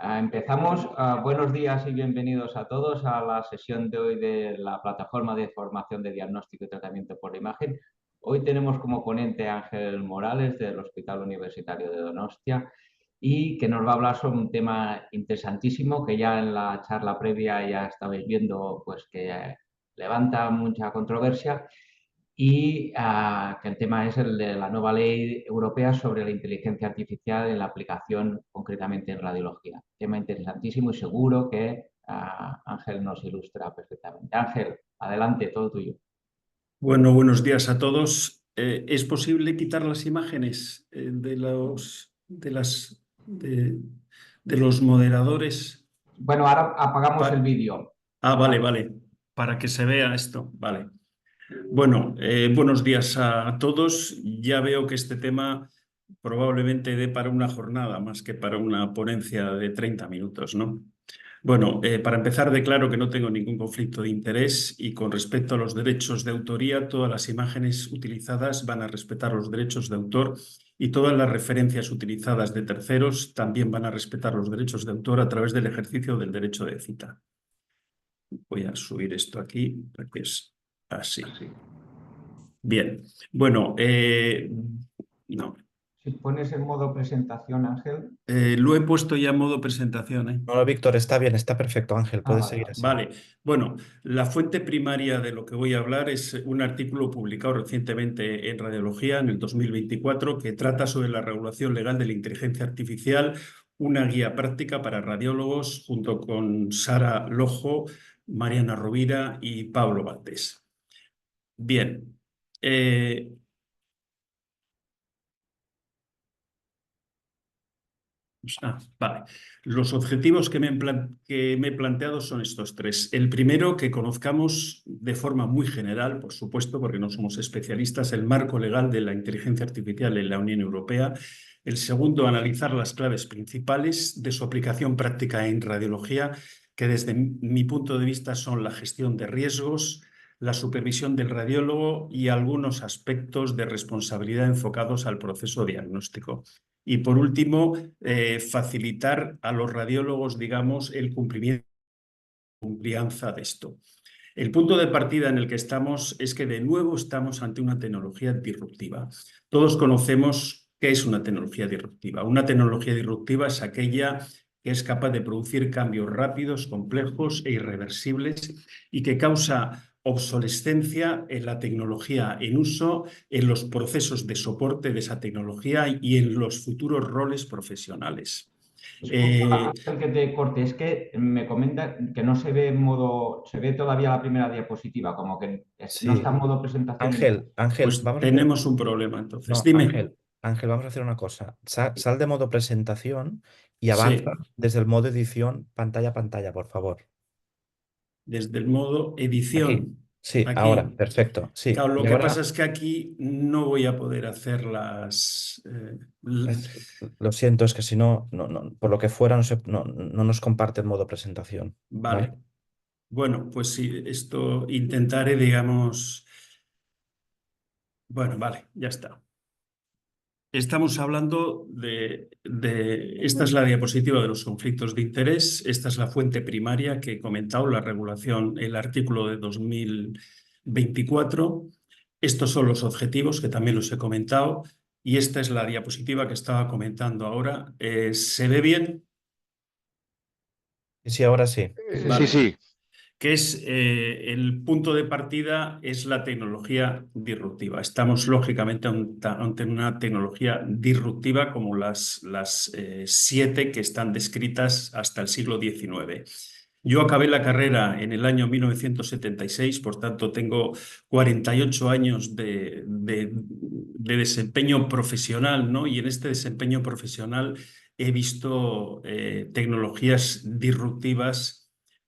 Empezamos. Buenos días y bienvenidos a todos a la sesión de hoy de la plataforma de formación de diagnóstico y tratamiento por imagen. Hoy tenemos como ponente a Ángel Morales del Hospital Universitario de Donostia y que nos va a hablar sobre un tema interesantísimo que ya en la charla previa ya estabais viendo pues que levanta mucha controversia y que el tema es el de la nueva ley europea sobre la inteligencia artificial en la aplicación concretamente en radiología. Tema interesantísimo y seguro que Ángel nos ilustra perfectamente. Ángel, adelante, todo tuyo. Bueno, buenos días a todos. ¿Es posible quitar las imágenes de los moderadores? Bueno, ahora apagamos el Pa- vídeo. vale, Vale. vale, para que se vea esto. Vale. Bueno, buenos días a todos. Ya veo que este tema probablemente dé para una jornada más que para una ponencia de 30 minutos, ¿no? Bueno, para empezar, declaro que no tengo ningún conflicto de interés y con respecto a los derechos de autoría, todas las imágenes utilizadas van a respetar los derechos de autor y todas las referencias utilizadas de terceros también van a respetar los derechos de autor a través del ejercicio del derecho de cita. Voy a subir esto aquí, porque es así. Bien, bueno, no, Si pones en modo presentación, Ángel. lo he puesto ya en modo presentación, ¿eh? No, Víctor, está bien, está perfecto, Ángel, puedes Vale, seguir vale. así. Vale, bueno, la fuente primaria de lo que voy a hablar es un artículo publicado recientemente en Radiología en el 2024 que trata sobre la regulación legal de la inteligencia artificial, una guía práctica para radiólogos junto con Sara Lojo, Mariana Rovira y Pablo Valdés. Bien, vale. Los objetivos que me he planteado son estos tres. El primero, que conozcamos de forma muy general, por supuesto, porque no somos especialistas, el marco legal de la inteligencia artificial en la Unión Europea. El segundo, analizar las claves principales de su aplicación práctica en radiología, que desde mi punto de vista son la gestión de riesgos, la supervisión del radiólogo y algunos aspectos de responsabilidad enfocados al proceso diagnóstico. Y por último, facilitar a los radiólogos, digamos, el cumplimiento de esto. El punto de partida en el que estamos es que de nuevo estamos ante una tecnología disruptiva. Todos conocemos qué es una tecnología disruptiva. Una tecnología disruptiva es aquella que es capaz de producir cambios rápidos, complejos e irreversibles y que causa obsolescencia en la tecnología en uso, en los procesos de soporte de esa tecnología y en los futuros roles profesionales. Disculpa, Ángel, que te corte, es que me comenta que no se ve en modo, se ve todavía la primera diapositiva, como que no está Sí. en modo presentación. Ángel, Pues vamos a hacer. tenemos un problema entonces. No, Dime. Ángel, vamos a hacer una cosa. Sal de modo presentación y avanza Sí. desde el modo edición pantalla a pantalla, por favor. Desde el modo Aquí. edición. Sí, ahora, Aquí. perfecto. Sí. Claro, lo Y que pasa ahora, es que aquí no voy a poder hacer es- lo siento, es que si no, por lo que fuera, no nos comparte el modo presentación. ¿Vale? Vale. Bueno, pues sí, esto intentaré, digamos... Bueno, vale, ya está. Estamos hablando esta es la diapositiva de los conflictos de interés, esta es la fuente primaria que he comentado, la regulación, el artículo de 2024. Estos son los objetivos que también los he comentado y esta es la diapositiva que estaba comentando ahora. ¿Se ve bien? Y sí, ahora sí. Sí, Vale. sí. Que es el punto de partida es la tecnología disruptiva. Estamos lógicamente ante una tecnología disruptiva como las 7 que están descritas hasta el siglo XIX. Yo acabé la carrera en el año 1976, por tanto tengo 48 años de desempeño profesional, ¿no? Y en este desempeño profesional he visto tecnologías disruptivas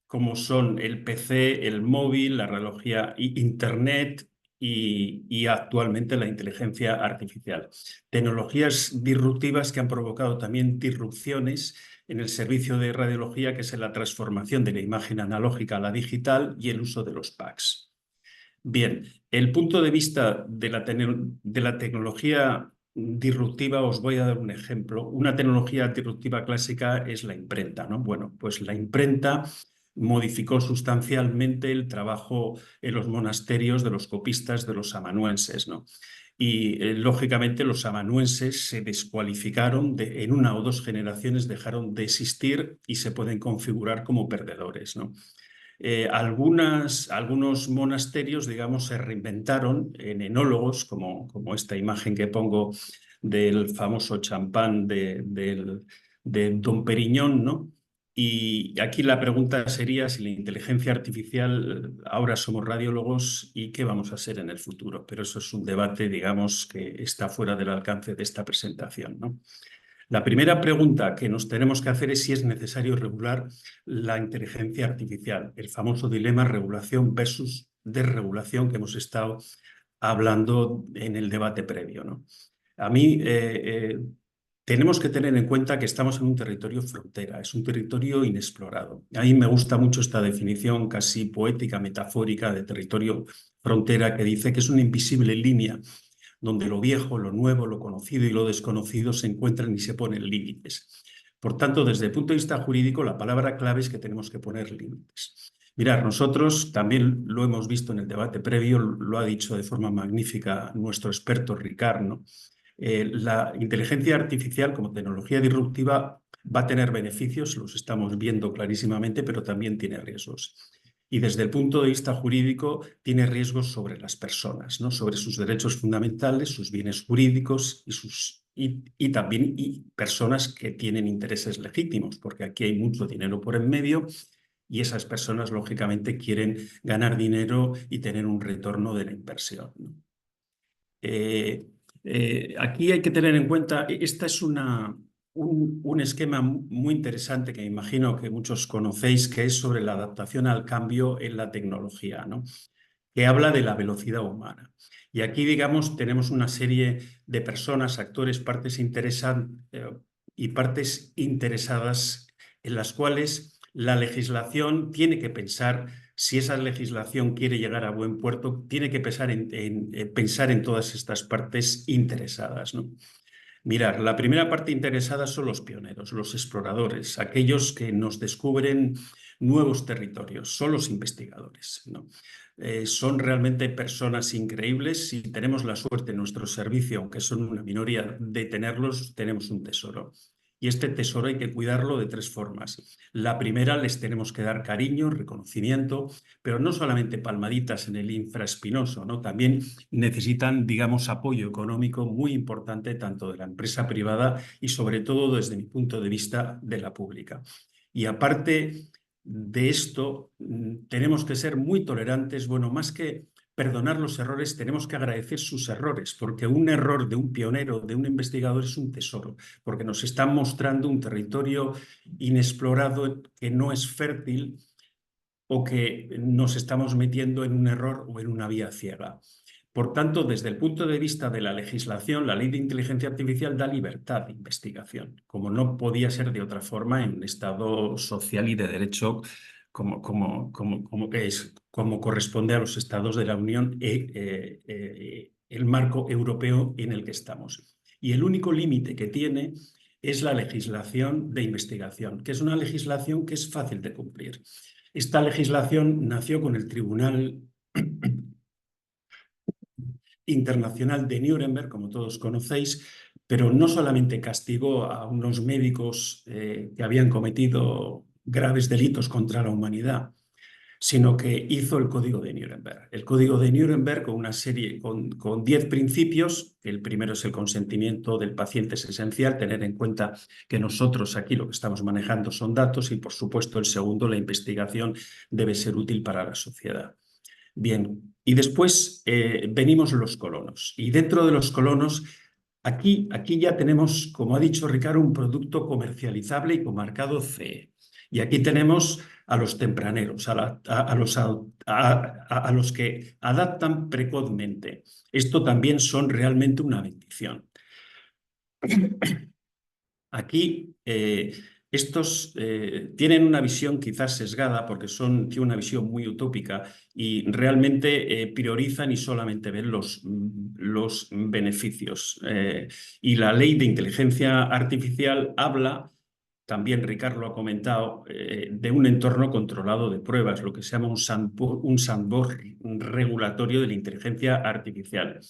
como son el PC, el móvil, la radiología, Internet y actualmente la inteligencia artificial. Tecnologías disruptivas que han provocado también disrupciones en el servicio de radiología, que es la transformación de la imagen analógica a la digital y el uso de los PACS. Bien, el punto de vista de la tecnología disruptiva, os voy a dar un ejemplo. Una tecnología disruptiva clásica es la imprenta, ¿no? Bueno, pues la imprenta modificó sustancialmente el trabajo en los monasterios de los copistas, de los amanuenses, ¿no? Y lógicamente los amanuenses se descualificaron, en una o dos generaciones dejaron de existir y se pueden configurar como perdedores, ¿no? Algunos monasterios, digamos, se reinventaron en enólogos, como esta imagen que pongo del famoso champán de Dom Periñón, ¿no? Y aquí la pregunta sería si la inteligencia artificial, ahora somos radiólogos y qué vamos a ser en el futuro. Pero eso es un debate, digamos, que está fuera del alcance de esta presentación, ¿no? La primera pregunta que nos tenemos que hacer es si es necesario regular la inteligencia artificial, el famoso dilema regulación versus desregulación que hemos estado hablando en el debate previo, ¿no? A mí tenemos que tener en cuenta que estamos en un territorio frontera, es un territorio inexplorado. A mí me gusta mucho esta definición casi poética, metafórica de territorio frontera que dice que es una invisible línea donde lo viejo, lo nuevo, lo conocido y lo desconocido se encuentran y se ponen límites. Por tanto, desde el punto de vista jurídico, la palabra clave es que tenemos que poner límites. Mirad, nosotros también lo hemos visto en el debate previo, lo ha dicho de forma magnífica nuestro experto Ricard, ¿no? La inteligencia artificial como tecnología disruptiva va a tener beneficios, los estamos viendo clarísimamente, pero también tiene riesgos. Y desde el punto de vista jurídico tiene riesgos sobre las personas, ¿no? Sobre sus derechos fundamentales, sus bienes jurídicos y también personas que tienen intereses legítimos, porque aquí hay mucho dinero por en medio y esas personas lógicamente quieren ganar dinero y tener un retorno de la inversión, ¿no? Aquí hay que tener en cuenta, esta es un esquema muy interesante que me imagino que muchos conocéis, que es sobre la adaptación al cambio en la tecnología, ¿no? Que habla de la velocidad humana. Y aquí, digamos, tenemos una serie de personas, actores, y partes interesadas en las cuales la legislación tiene que pensar, si esa legislación quiere llegar a buen puerto, tiene que pensar pensar en todas estas partes interesadas, ¿no? Mirar, la primera parte interesada son los pioneros, los exploradores, aquellos que nos descubren nuevos territorios, son los investigadores, ¿no? Son realmente personas increíbles. Si tenemos la suerte en nuestro servicio, aunque son una minoría, de tenerlos, tenemos un tesoro. Y este tesoro hay que cuidarlo de tres formas. La primera, les tenemos que dar cariño, reconocimiento, pero no solamente palmaditas en el infraespinoso, ¿no? También necesitan, digamos, apoyo económico muy importante tanto de la empresa privada y sobre todo desde mi punto de vista de la pública. Y aparte de esto, tenemos que ser muy tolerantes, bueno, más que perdonar los errores, tenemos que agradecer sus errores, porque un error de un pionero, de un investigador, es un tesoro, porque nos están mostrando un territorio inexplorado que no es fértil o que nos estamos metiendo en un error o en una vía ciega. Por tanto, desde el punto de vista de la legislación, la ley de inteligencia artificial da libertad de investigación, como no podía ser de otra forma en un Estado social y de derecho como corresponde a los Estados de la Unión, el marco europeo en el que estamos. Y el único límite que tiene es la legislación de investigación, que es una legislación que es fácil de cumplir. Esta legislación nació con el Tribunal Internacional de Nuremberg, como todos conocéis, pero no solamente castigó a unos médicos que habían cometido graves delitos contra la humanidad, sino que hizo el Código de Nuremberg. El Código de Nuremberg con una serie, con 10 principios. El primero es el consentimiento del paciente, es esencial tener en cuenta que nosotros aquí lo que estamos manejando son datos y, por supuesto, el segundo, la investigación debe ser útil para la sociedad. Bien, y después venimos los colonos. Y dentro de los colonos, aquí ya tenemos, como ha dicho Ricardo, un producto comercializable y con marcado CE. Y aquí tenemos a los tempraneros, a los que adaptan precozmente. Esto también son realmente una bendición. Aquí estos tienen una visión quizás sesgada porque tienen una visión muy utópica y realmente priorizan y solamente ven los beneficios. Y la ley de inteligencia artificial habla, también Ricard lo ha comentado, de un entorno controlado de pruebas, lo que se llama un sandbox regulatorio de la inteligencia artificial.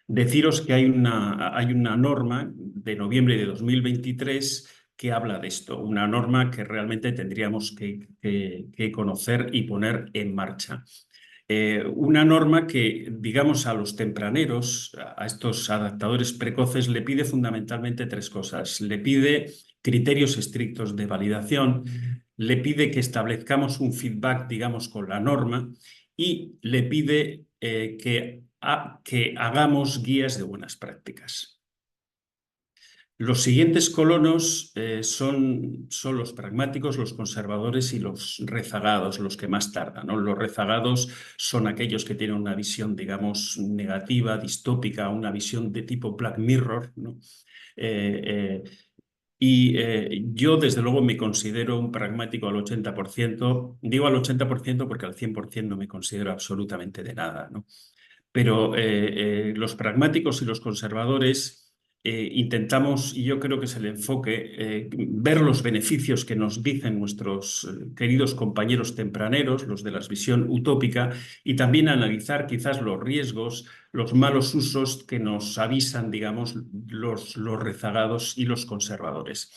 Deciros que hay una norma de noviembre de 2023 que habla de esto, una norma que realmente tendríamos que conocer y poner en marcha. Una norma que, digamos, a los tempraneros, a estos adaptadores precoces, le pide fundamentalmente tres cosas. Le pide criterios estrictos de validación, le pide que establezcamos un feedback, digamos, con la norma y le pide que hagamos guías de buenas prácticas. Los siguientes colonos son los pragmáticos, los conservadores y los rezagados, los que más tardan, ¿no? Los rezagados son aquellos que tienen una visión, digamos, negativa, distópica, una visión de tipo Black Mirror, ¿no? Yo, desde luego, me considero un pragmático al 80%. Digo al 80% porque al 100% no me considero absolutamente de nada, ¿no? Pero los pragmáticos y los conservadores intentamos, y yo creo que es el enfoque, ver los beneficios que nos dicen nuestros queridos compañeros tempraneros, los de la visión utópica, y también analizar quizás los riesgos, los malos usos que nos avisan, digamos, los rezagados y los conservadores.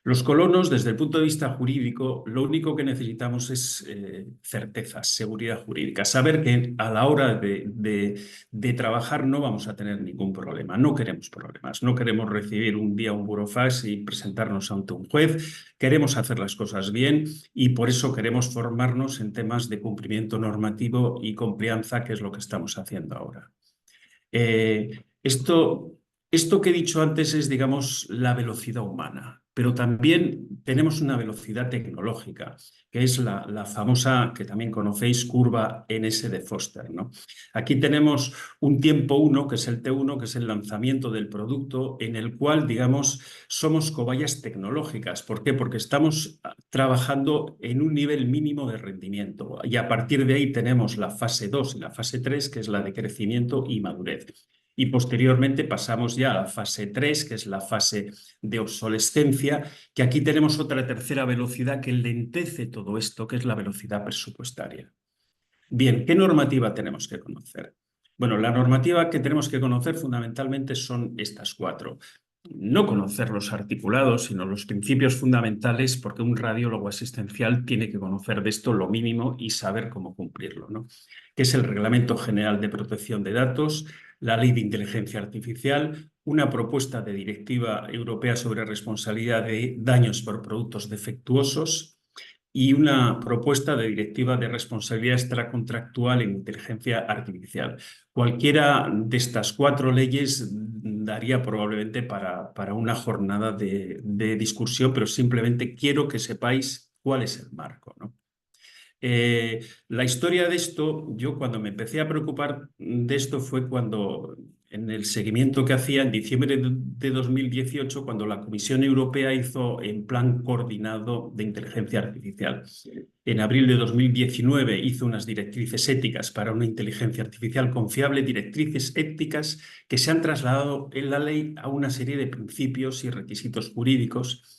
Los colonos, desde el punto de vista jurídico, lo único que necesitamos es certeza, seguridad jurídica, saber que a la hora de trabajar no vamos a tener ningún problema, no queremos problemas, no queremos recibir un día un burofax y presentarnos ante un juez, queremos hacer las cosas bien y por eso queremos formarnos en temas de cumplimiento normativo y complianza, que es lo que estamos haciendo ahora. Esto que he dicho antes es, digamos, la velocidad humana, pero también tenemos una velocidad tecnológica, que es la famosa, que también conocéis, curva NS de Foster, ¿no? Aquí tenemos un tiempo 1, que es el T1, que es el lanzamiento del producto, en el cual, digamos, somos cobayas tecnológicas. ¿Por qué? Porque estamos trabajando en un nivel mínimo de rendimiento y a partir de ahí tenemos la fase 2 y la fase 3, que es la de crecimiento y madurez. Y posteriormente pasamos ya a la fase 3, que es la fase de obsolescencia, que aquí tenemos otra tercera velocidad que lentece todo esto, que es la velocidad presupuestaria. Bien, ¿qué normativa tenemos que conocer? Bueno, la normativa que tenemos que conocer fundamentalmente son estas 4. No conocer los articulados, sino los principios fundamentales, porque un radiólogo asistencial tiene que conocer de esto lo mínimo y saber cómo cumplirlo, ¿no? Que es el Reglamento General de Protección de Datos, la Ley de Inteligencia Artificial, una propuesta de Directiva Europea sobre responsabilidad de daños por productos defectuosos y una propuesta de Directiva de responsabilidad extracontractual en inteligencia artificial. Cualquiera de estas 4 leyes daría probablemente para una jornada de discusión, pero simplemente quiero que sepáis cuál es el marco, ¿no? La historia de esto, yo cuando me empecé a preocupar de esto fue cuando, en el seguimiento que hacía en diciembre de 2018, cuando la Comisión Europea hizo el Plan Coordinado de Inteligencia Artificial. En abril de 2019 hizo unas directrices éticas para una inteligencia artificial confiable, directrices éticas que se han trasladado en la ley a una serie de principios y requisitos jurídicos.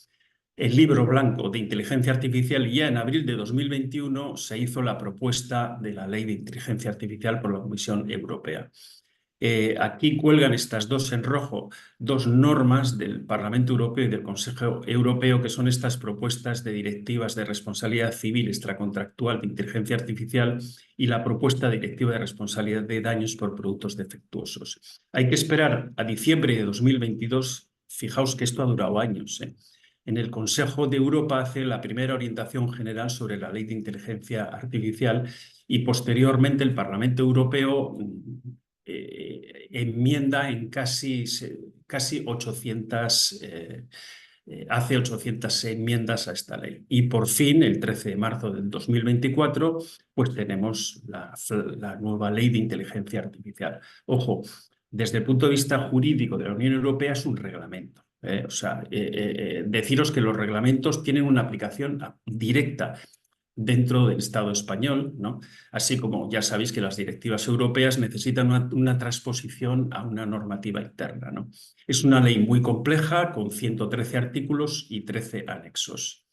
El libro blanco de inteligencia artificial, y ya en abril de 2021 se hizo la propuesta de la ley de inteligencia artificial por la Comisión Europea. Aquí cuelgan estas 2 en rojo, 2 normas del Parlamento Europeo y del Consejo Europeo, que son estas propuestas de directivas de responsabilidad civil extracontractual de inteligencia artificial y la propuesta de directiva de responsabilidad de daños por productos defectuosos. Hay que esperar a diciembre de 2022. Fijaos que esto ha durado años, ¿eh? En el Consejo de Europa hace la primera orientación general sobre la ley de inteligencia artificial y posteriormente el Parlamento Europeo enmienda en casi 800, hace 800 enmiendas a esta ley. Y por fin, el 13 de marzo del 2024, pues tenemos la nueva ley de inteligencia artificial. Ojo, desde el punto de vista jurídico de la Unión Europea es un reglamento. Deciros que los reglamentos tienen una aplicación directa dentro del Estado español, ¿no? Así como ya sabéis que las directivas europeas necesitan una transposición a una normativa interna, ¿no? Es una ley muy compleja con 113 artículos y 13 anexos.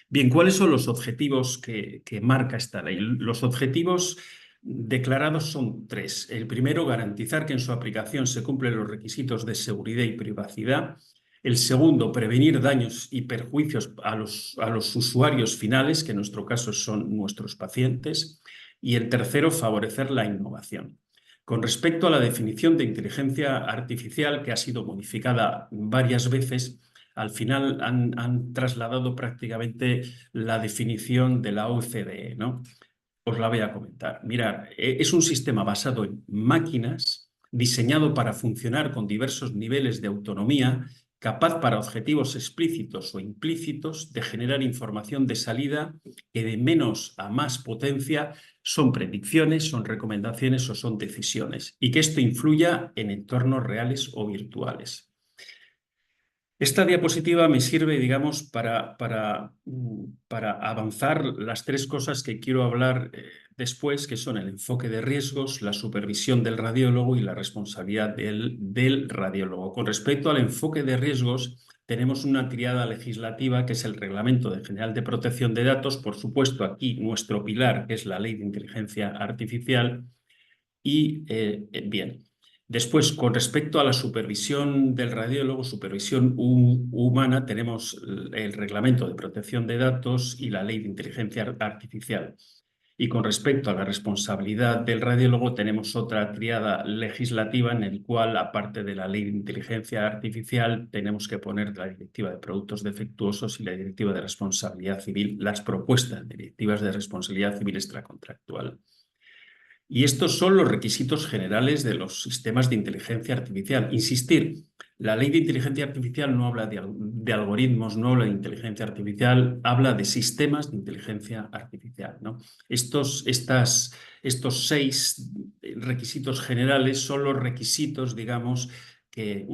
Bien, ¿cuáles son los objetivos que marca esta ley? Los objetivos declarados son tres. El primero, garantizar que en su aplicación se cumplen los requisitos de seguridad y privacidad. El segundo, prevenir daños y perjuicios a los usuarios finales, que en nuestro caso son nuestros pacientes. Y el tercero, favorecer la innovación. Con respecto a la definición de inteligencia artificial, que ha sido modificada varias veces, al final han trasladado prácticamente la definición de la OCDE, ¿no? Os la voy a comentar. Mirad, es un sistema basado en máquinas, diseñado para funcionar con diversos niveles de autonomía, capaz para objetivos explícitos o implícitos de generar información de salida que de menos a más potencia son predicciones, son recomendaciones o son decisiones, y que esto influya en entornos reales o virtuales. Esta diapositiva me sirve, digamos, para avanzar las tres cosas que quiero hablar después, que son el enfoque de riesgos, la supervisión del radiólogo y la responsabilidad del radiólogo. Con respecto al enfoque de riesgos, tenemos una triada legislativa que es el Reglamento General de Protección de Datos, por supuesto aquí nuestro pilar, que es la Ley de Inteligencia Artificial, y bien. Después, con respecto a la supervisión del radiólogo, supervisión humana, tenemos el Reglamento de Protección de Datos y la Ley de Inteligencia Artificial. Y con respecto a la responsabilidad del radiólogo, tenemos otra triada legislativa en el cual, aparte de la Ley de Inteligencia Artificial, tenemos que poner la Directiva de Productos Defectuosos y la Directiva de Responsabilidad Civil, las propuestas de directivas de responsabilidad civil extracontractual. Y estos son los requisitos generales de los sistemas de inteligencia artificial. Insistir, la ley de inteligencia artificial no habla de algoritmos, no habla de inteligencia artificial, habla de sistemas de inteligencia artificial, ¿no? Estos 6 requisitos generales son los requisitos, digamos, que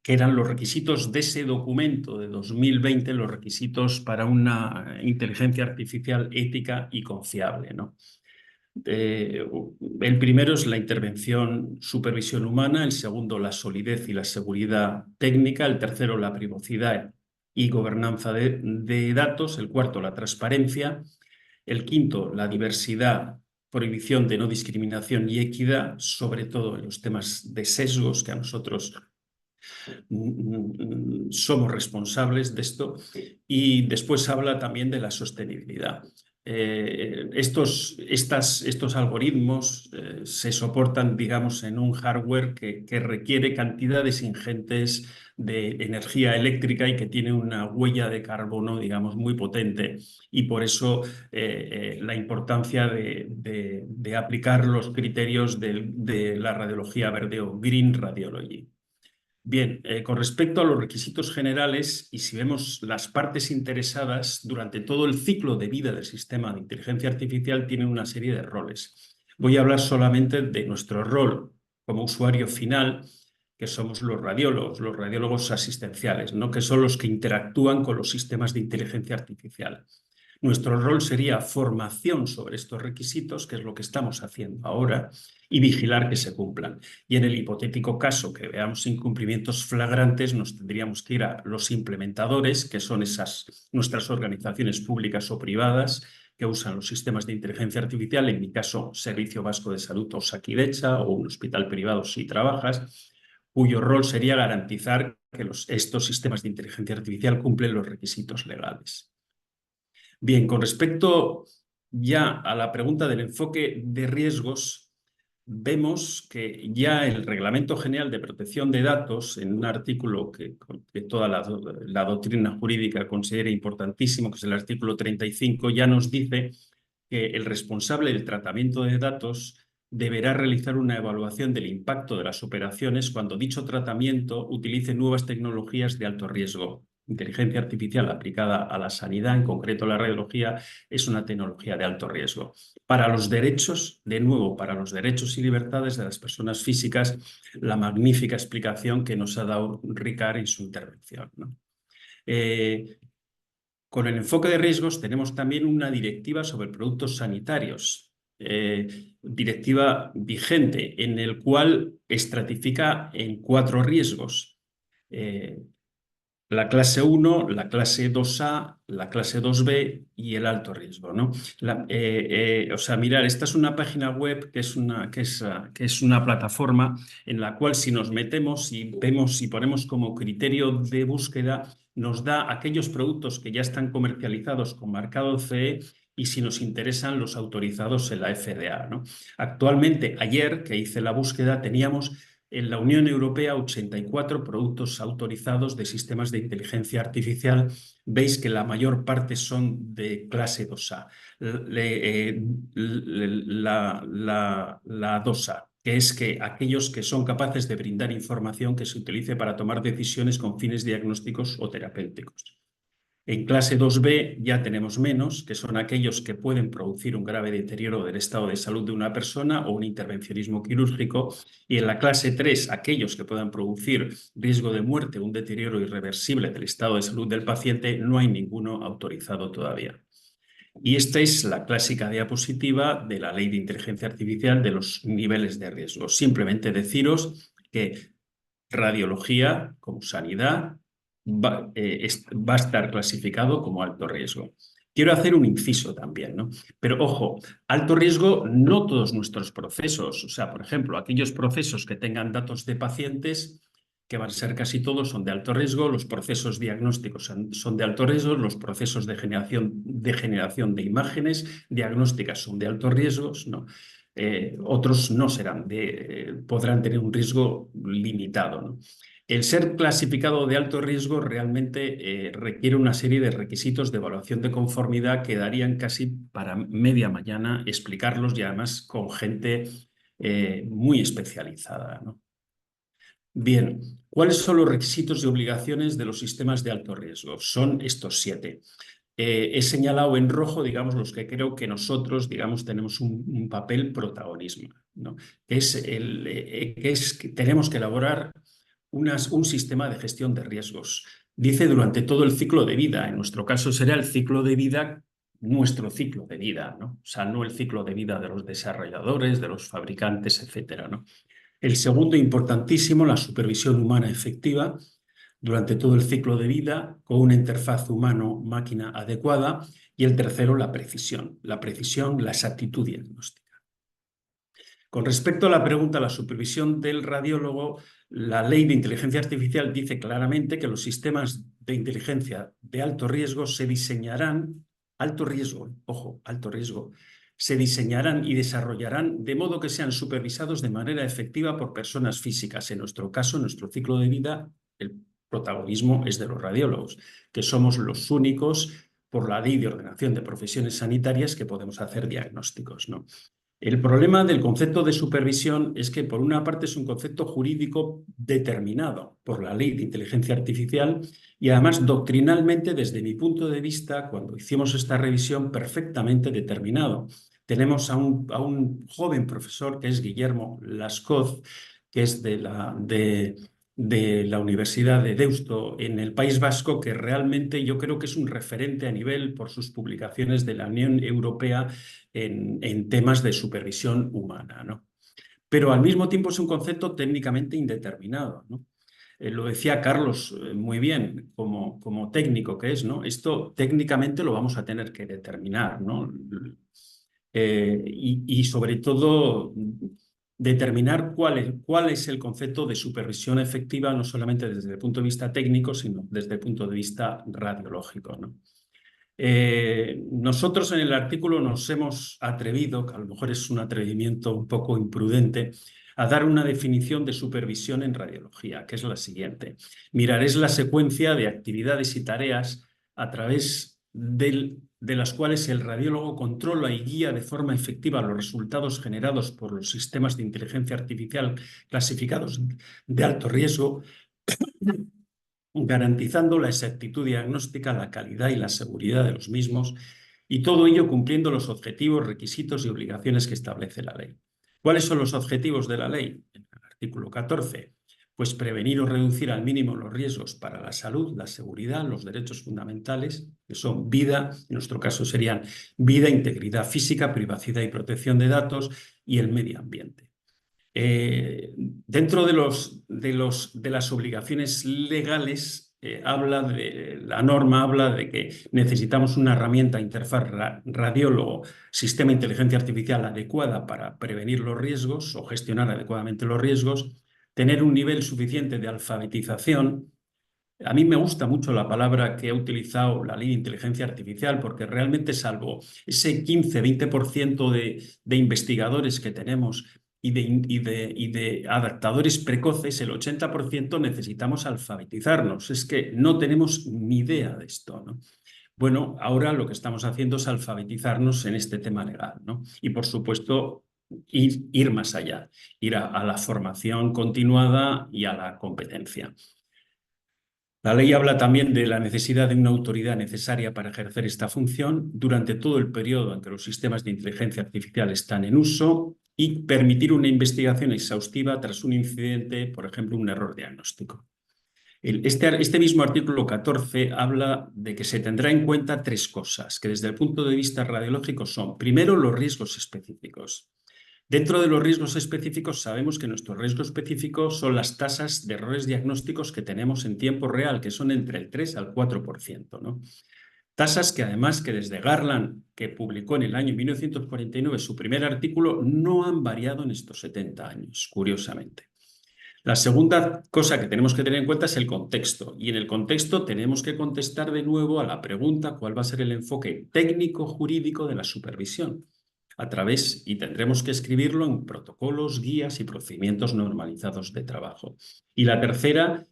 eran los requisitos de ese documento de 2020, los requisitos para una inteligencia artificial ética y confiable, ¿no? El primero es la intervención, supervisión humana, el segundo la solidez y la seguridad técnica, el tercero la privacidad y gobernanza de datos, el cuarto la transparencia, el quinto la diversidad, prohibición de no discriminación y equidad, sobre todo en los temas de sesgos que a nosotros somos responsables de esto, y después habla también de la sostenibilidad. Estos algoritmos se soportan, digamos, en un hardware que requiere cantidades ingentes de energía eléctrica y que tiene una huella de carbono, digamos, muy potente. Y por eso la importancia de aplicar los criterios de la radiología verde o Green Radiology. Bien, con respecto a los requisitos generales, y si vemos las partes interesadas, durante todo el ciclo de vida del sistema de inteligencia artificial tienen una serie de roles. Voy a hablar solamente de nuestro rol como usuario final, que somos los radiólogos asistenciales, ¿no? Que son los que interactúan con los sistemas de inteligencia artificial. Nuestro rol sería formación sobre estos requisitos, que es lo que estamos haciendo ahora, y vigilar que se cumplan. Y en el hipotético caso que veamos incumplimientos flagrantes, nos tendríamos que ir a los implementadores, que son nuestras organizaciones públicas o privadas que usan los sistemas de inteligencia artificial, en mi caso, Servicio Vasco de Salud o Osakidetza, o un hospital privado si trabajas, cuyo rol sería garantizar que estos sistemas de inteligencia artificial cumplen los requisitos legales. Bien, con respecto ya a la pregunta del enfoque de riesgos, vemos que ya el Reglamento General de Protección de Datos, en un artículo que toda la doctrina jurídica considera importantísimo, que es el artículo 35, ya nos dice que el responsable del tratamiento de datos deberá realizar una evaluación del impacto de las operaciones cuando dicho tratamiento utilice nuevas tecnologías de alto riesgo inteligencia artificial aplicada a la sanidad, en concreto la radiología, es una tecnología de alto riesgo. Para los derechos, de nuevo, para los derechos y libertades de las personas físicas, la magnífica explicación que nos ha dado Ricard en su intervención, ¿no? Con el enfoque de riesgos tenemos también una directiva sobre productos sanitarios, directiva vigente, en el cual estratifica en 4 riesgos. La clase 1, la clase 2A, la clase 2B y el alto riesgo, ¿no? O sea, mirar, esta es una página web que es una plataforma en la cual si nos metemos y vemos y ponemos como criterio de búsqueda, nos da aquellos productos que ya están comercializados con marcado CE y si nos interesan los autorizados en la FDA, ¿no? Actualmente, ayer que hice la búsqueda, teníamos en la Unión Europea 84 productos autorizados de sistemas de inteligencia artificial. Veis que la mayor parte son de clase 2A. La 2A, que es que aquellos que son capaces de brindar información que se utilice para tomar decisiones con fines diagnósticos o terapéuticos. En clase 2B ya tenemos menos, que son aquellos que pueden producir un grave deterioro del estado de salud de una persona o un intervencionismo quirúrgico. Y en la clase 3, aquellos que puedan producir riesgo de muerte o un deterioro irreversible del estado de salud del paciente, no hay ninguno autorizado todavía. Y esta es la clásica diapositiva de la Ley de Inteligencia Artificial de los niveles de riesgo. Simplemente deciros que radiología, como sanidad, va a estar clasificado como alto riesgo. Quiero hacer un inciso también, ¿no? Pero ojo, alto riesgo no todos nuestros procesos. O sea, por ejemplo, aquellos procesos que tengan datos de pacientes, que van a ser casi todos, son de alto riesgo. Los procesos diagnósticos son de alto riesgo. Los procesos de generación de imágenes diagnósticas son de altos riesgos, ¿no? Otros no serán, podrán tener un riesgo limitado, ¿no? El ser clasificado de alto riesgo realmente requiere una serie de requisitos de evaluación de conformidad que darían casi para media mañana explicarlos y además con gente muy especializada, ¿no? Bien, ¿cuáles son los requisitos y obligaciones de los sistemas de alto riesgo? Son estos 7. He señalado en rojo, digamos, los que creo que nosotros, digamos, tenemos un papel protagonismo, ¿no? Que tenemos que elaborar un sistema de gestión de riesgos. Dice durante todo el ciclo de vida. En nuestro caso será el ciclo de vida, nuestro ciclo de vida, ¿no? O sea, no el ciclo de vida de los desarrolladores, de los fabricantes, etcétera, ¿no? El segundo, importantísimo, la supervisión humana efectiva durante todo el ciclo de vida con una interfaz humano-máquina adecuada. Y el tercero, la precisión, la exactitud diagnóstica. Con respecto a la pregunta, la supervisión del radiólogo, la Ley de Inteligencia Artificial dice claramente que los sistemas de inteligencia de alto riesgo se diseñarán, alto riesgo, ojo, alto riesgo, se diseñarán y desarrollarán de modo que sean supervisados de manera efectiva por personas físicas. En nuestro caso, en nuestro ciclo de vida, el protagonismo es de los radiólogos, que somos los únicos, por la Ley de Ordenación de Profesiones Sanitarias, que podemos hacer diagnósticos, ¿no? El problema del concepto de supervisión es que, por una parte, es un concepto jurídico determinado por la Ley de Inteligencia Artificial y, además, doctrinalmente, desde mi punto de vista, cuando hicimos esta revisión, perfectamente determinado. Tenemos a un joven profesor que es Guillermo Lascoz, que es de la Universidad de Deusto en el País Vasco, que realmente yo creo que es un referente a nivel por sus publicaciones de la Unión Europea en temas de supervisión humana, ¿no? Pero al mismo tiempo es un concepto técnicamente indeterminado, ¿no? Lo decía Carlos muy bien, como técnico que es, ¿no? Esto técnicamente lo vamos a tener que determinar, ¿no? Y sobre todo determinar cuál es el concepto de supervisión efectiva, no solamente desde el punto de vista técnico, sino desde el punto de vista radiológico, ¿no? Nosotros en el artículo nos hemos atrevido, que a lo mejor es un atrevimiento un poco imprudente, a dar una definición de supervisión en radiología, que es la siguiente. Mirar, es la secuencia de actividades y tareas a través de las cuales el radiólogo controla y guía de forma efectiva los resultados generados por los sistemas de inteligencia artificial clasificados de alto riesgo garantizando la exactitud diagnóstica, la calidad y la seguridad de los mismos, y todo ello cumpliendo los objetivos, requisitos y obligaciones que establece la ley. ¿Cuáles son los objetivos de la ley? En el artículo 14, pues prevenir o reducir al mínimo los riesgos para la salud, la seguridad, los derechos fundamentales, que son vida, en nuestro caso serían vida, integridad física, privacidad y protección de datos, y el medio ambiente. Dentro de las obligaciones legales, la norma habla de que necesitamos una herramienta interfaz radiólogo, sistema de inteligencia artificial adecuada para prevenir los riesgos o gestionar adecuadamente los riesgos, tener un nivel suficiente de alfabetización. A mí me gusta mucho la palabra que ha utilizado la ley de inteligencia artificial, porque realmente, salvo ese 15-20% de investigadores que tenemos y de adaptadores precoces, el 80% necesitamos alfabetizarnos. Es que no tenemos ni idea de esto, ¿no? Bueno, ahora lo que estamos haciendo es alfabetizarnos en este tema legal, ¿no? Y, por supuesto, ir más allá, ir a la formación continuada y a la competencia. La ley habla también de la necesidad de una autoridad necesaria para ejercer esta función durante todo el periodo en que los sistemas de inteligencia artificial están en uso y permitir una investigación exhaustiva tras un incidente, por ejemplo, un error diagnóstico. Este mismo artículo 14 habla de que se tendrá en cuenta tres cosas que desde el punto de vista radiológico son, primero, los riesgos específicos. Dentro de los riesgos específicos sabemos que nuestro riesgo específico son las tasas de errores diagnósticos que tenemos en tiempo real, que son entre el 3 al 4%, ¿no? Tasas que además que desde Garland, que publicó en el año 1949 su primer artículo, no han variado en estos 70 años, curiosamente. La segunda cosa que tenemos que tener en cuenta es el contexto, y en el contexto tenemos que contestar de nuevo a la pregunta cuál va a ser el enfoque técnico-jurídico de la supervisión y tendremos que escribirlo en protocolos, guías y procedimientos normalizados de trabajo. Y la tercera,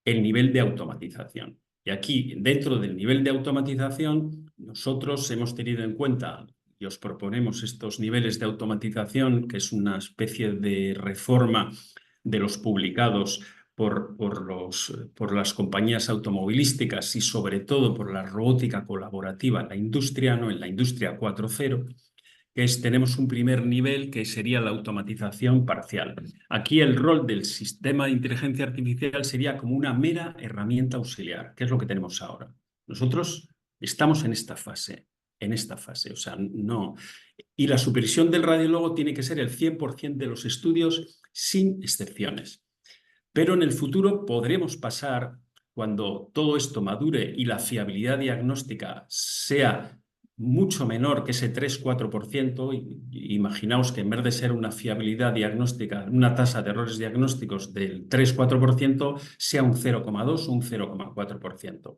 el nivel de automatización. Y aquí, dentro del nivel de automatización, nosotros hemos tenido en cuenta y os proponemos estos niveles de automatización, que es una especie de reforma de los publicados por las compañías automovilísticas y sobre todo por la robótica colaborativa en la industria, ¿no? En la industria 4.0, tenemos un primer nivel que sería la automatización parcial. Aquí el rol del sistema de inteligencia artificial sería como una mera herramienta auxiliar, que es lo que tenemos ahora. Nosotros estamos en esta fase, o sea, no. Y la supervisión del radiólogo tiene que ser el 100% de los estudios, sin excepciones. Pero en el futuro podremos pasar, cuando todo esto madure y la fiabilidad diagnóstica sea mucho menor que ese 3-4%, imaginaos que en vez de ser una fiabilidad diagnóstica, una tasa de errores diagnósticos del 3-4%, sea un 0,2 o un 0,4%.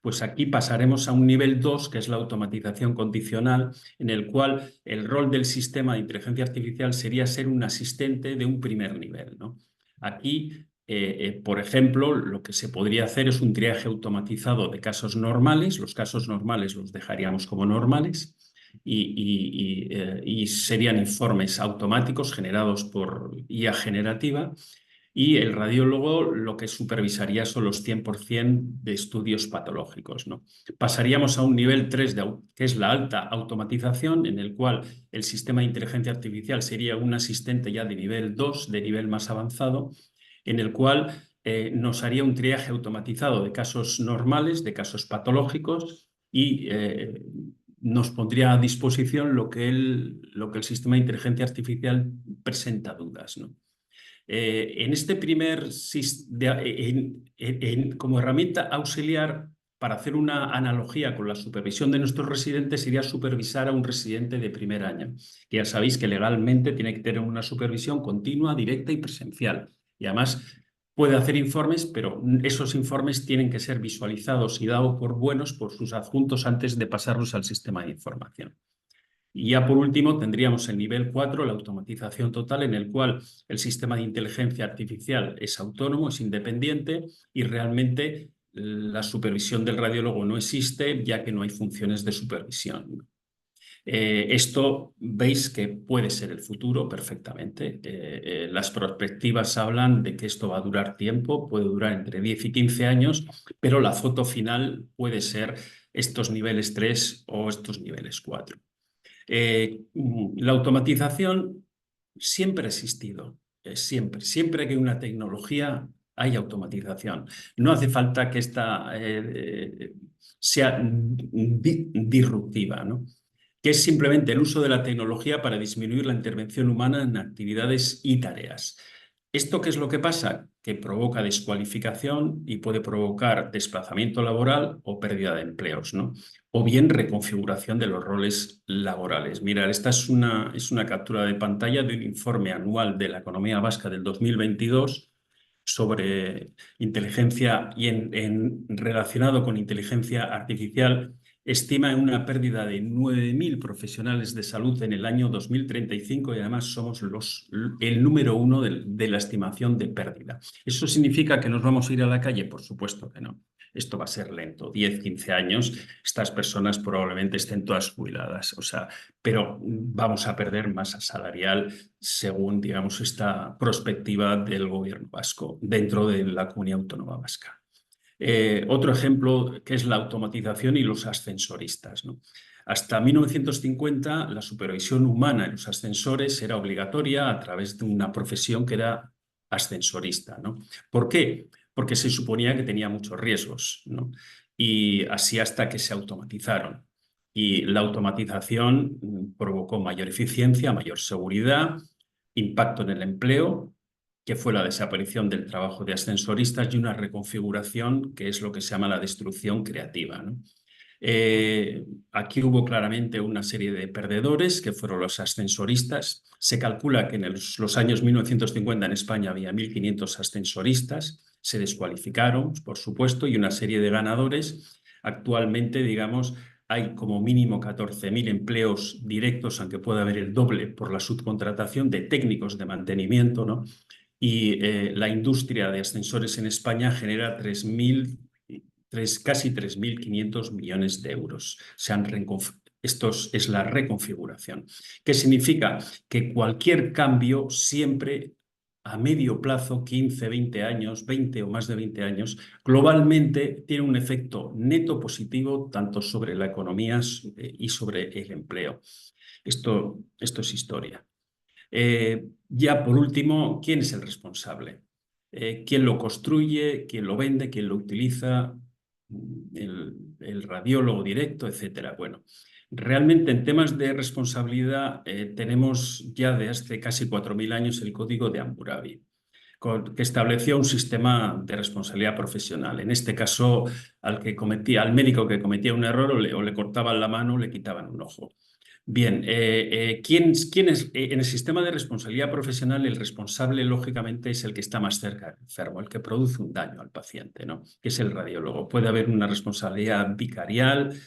Pues aquí pasaremos a un nivel 2, que es la automatización condicional, en el cual el rol del sistema de inteligencia artificial sería ser un asistente de un primer nivel, ¿no? Aquí, por ejemplo, lo que se podría hacer es un triaje automatizado de casos normales. Los casos normales los dejaríamos como normales y serían informes automáticos generados por IA generativa. Y el radiólogo lo que supervisaría son los 100% de estudios patológicos, ¿no? Pasaríamos a un nivel 3, que es la alta automatización, en el cual el sistema de inteligencia artificial sería un asistente ya de nivel 2, de nivel más avanzado, en el cual nos haría un triaje automatizado de casos normales, de casos patológicos, y nos pondría a disposición lo que el sistema de inteligencia artificial presenta dudas, ¿no? En este como herramienta auxiliar, para hacer una analogía con la supervisión de nuestros residentes, sería supervisar a un residente de primer año, que ya sabéis que legalmente tiene que tener una supervisión continua, directa y presencial. Y además puede hacer informes, pero esos informes tienen que ser visualizados y dados por buenos por sus adjuntos antes de pasarlos al sistema de información. Y ya por último tendríamos el nivel 4, la automatización total, en el cual el sistema de inteligencia artificial es autónomo, es independiente y realmente la supervisión del radiólogo no existe, ya que no hay funciones de supervisión. Esto veis que puede ser el futuro perfectamente. Las perspectivas hablan de que esto va a durar tiempo, puede durar entre 10 y 15 años, pero la foto final puede ser estos niveles 3 o estos niveles 4. La automatización siempre ha existido, siempre que hay una tecnología hay automatización. No hace falta que esta sea disruptiva, ¿no? Que es simplemente el uso de la tecnología para disminuir la intervención humana en actividades y tareas. ¿Esto qué es lo que pasa? Que provoca descualificación y puede provocar desplazamiento laboral o pérdida de empleos, ¿no? O bien reconfiguración de los roles laborales. Mirad, esta es una captura de pantalla de un informe anual de la economía vasca del 2022 sobre inteligencia y relacionado con inteligencia artificial. Estima una pérdida de 9.000 profesionales de salud en el año 2035 y además somos el número 1 de la estimación de pérdida. ¿Eso significa que nos vamos a ir a la calle? Por supuesto que no. Esto va a ser lento, 10, 15 años. Estas personas probablemente estén todas jubiladas, pero vamos a perder masa salarial según, digamos, esta perspectiva del gobierno vasco dentro de la comunidad autónoma vasca. Otro ejemplo que es la automatización y los ascensoristas, ¿no? Hasta 1950 la supervisión humana en los ascensores era obligatoria a través de una profesión que era ascensorista, ¿no? ¿Por qué? Porque se suponía que tenía muchos riesgos, ¿no? Y así hasta que se automatizaron. Y la automatización provocó mayor eficiencia, mayor seguridad, impacto en el empleo, que fue la desaparición del trabajo de ascensoristas y una reconfiguración que es lo que se llama la destrucción creativa, ¿no? Aquí hubo claramente una serie de perdedores que fueron los ascensoristas. Se calcula que en los años 1950 en España había 1.500 ascensoristas, se descualificaron, por supuesto, y una serie de ganadores. Actualmente, digamos, hay como mínimo 14.000 empleos directos, aunque pueda haber el doble por la subcontratación de técnicos de mantenimiento, ¿no? Y la industria de ascensores en España genera casi 3.500 millones de euros. Esto es la reconfiguración. ¿Qué significa? Que cualquier cambio siempre a medio plazo, 15, 20 años, 20 o más de 20 años, globalmente tiene un efecto neto positivo tanto sobre la economía y sobre el empleo. Esto es historia. Ya por último, ¿quién es el responsable? ¿Quién lo construye? ¿Quién lo vende? ¿Quién lo utiliza? El radiólogo directo, etcétera. Bueno, realmente en temas de responsabilidad tenemos ya de hace casi 4.000 años el Código de Hammurabi, que estableció un sistema de responsabilidad profesional. En este caso, al médico que cometía un error o le cortaban la mano o le quitaban un ojo. Bien, ¿quién es? En el sistema de responsabilidad profesional, el responsable, lógicamente, es el que está más cerca del enfermo, el que produce un daño al paciente, ¿no? Que es el radiólogo. Puede haber una responsabilidad vicarial,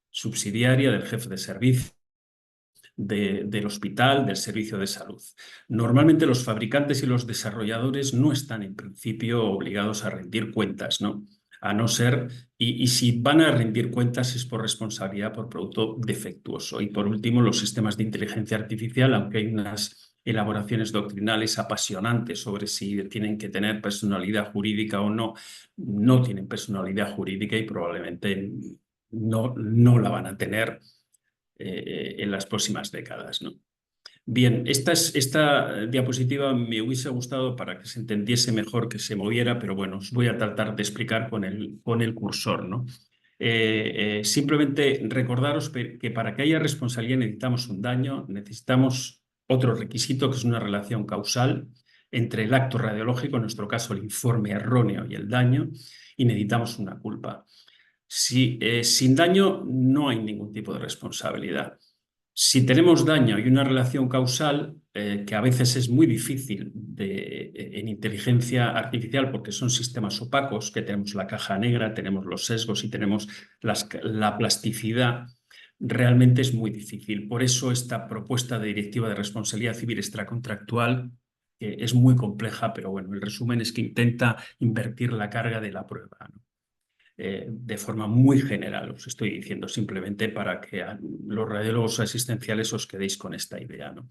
subsidiaria del jefe de servicio, del hospital, del servicio de salud. Normalmente los fabricantes y los desarrolladores no están en principio obligados a rendir cuentas, ¿no? A no ser, y si van a rendir cuentas es por responsabilidad por producto defectuoso. Y por último, los sistemas de inteligencia artificial, aunque hay unas elaboraciones doctrinales apasionantes sobre si tienen que tener personalidad jurídica o no, no tienen personalidad jurídica y probablemente no la van a tener en las próximas décadas, ¿no? Bien, esta diapositiva me hubiese gustado para que se entendiese mejor, que se moviera, pero bueno, os voy a tratar de explicar con el cursor, ¿no? Simplemente recordaros que para que haya responsabilidad necesitamos un daño, necesitamos otro requisito que es una relación causal entre el acto radiológico, en nuestro caso el informe erróneo y el daño, y necesitamos una culpa. Sin daño no hay ningún tipo de responsabilidad. Si tenemos daño y una relación causal, que a veces es muy difícil en inteligencia artificial porque son sistemas opacos, que tenemos la caja negra, tenemos los sesgos y tenemos la plasticidad, realmente es muy difícil. Por eso esta propuesta de directiva de responsabilidad civil extracontractual es muy compleja, pero bueno, el resumen es que intenta invertir la carga de la prueba, ¿no? de forma muy general, os estoy diciendo simplemente para que los radiólogos asistenciales os quedéis con esta idea, ¿no?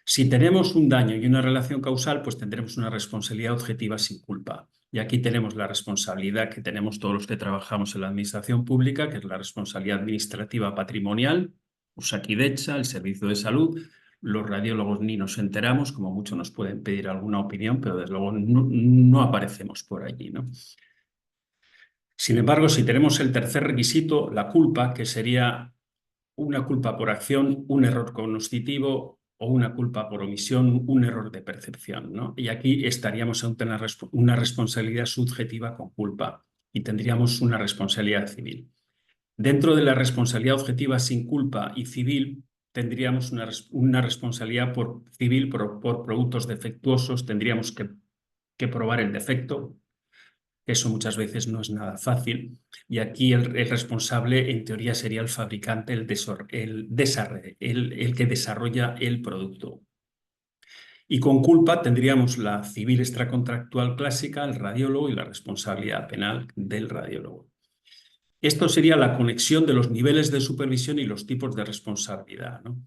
Si tenemos un daño y una relación causal, pues tendremos una responsabilidad objetiva sin culpa. Y aquí tenemos la responsabilidad que tenemos todos los que trabajamos en la administración pública, que es la responsabilidad administrativa patrimonial, Osakidetza, el Servicio de Salud. Los radiólogos ni nos enteramos, como mucho nos pueden pedir alguna opinión, pero desde luego no aparecemos por allí, ¿no? Sin embargo, si tenemos el tercer requisito, la culpa, que sería una culpa por acción, un error cognoscitivo o una culpa por omisión, un error de percepción, ¿no? Y aquí estaríamos ante una responsabilidad subjetiva con culpa y tendríamos una responsabilidad civil. Dentro de la responsabilidad objetiva sin culpa y civil, tendríamos una responsabilidad civil por productos defectuosos, tendríamos que probar el defecto. Eso muchas veces no es nada fácil y aquí el responsable en teoría sería el fabricante, el que desarrolla el producto. Y con culpa tendríamos la civil extracontractual clásica, el radiólogo y la responsabilidad penal del radiólogo. Esto sería la conexión de los niveles de supervisión y los tipos de responsabilidad, ¿no?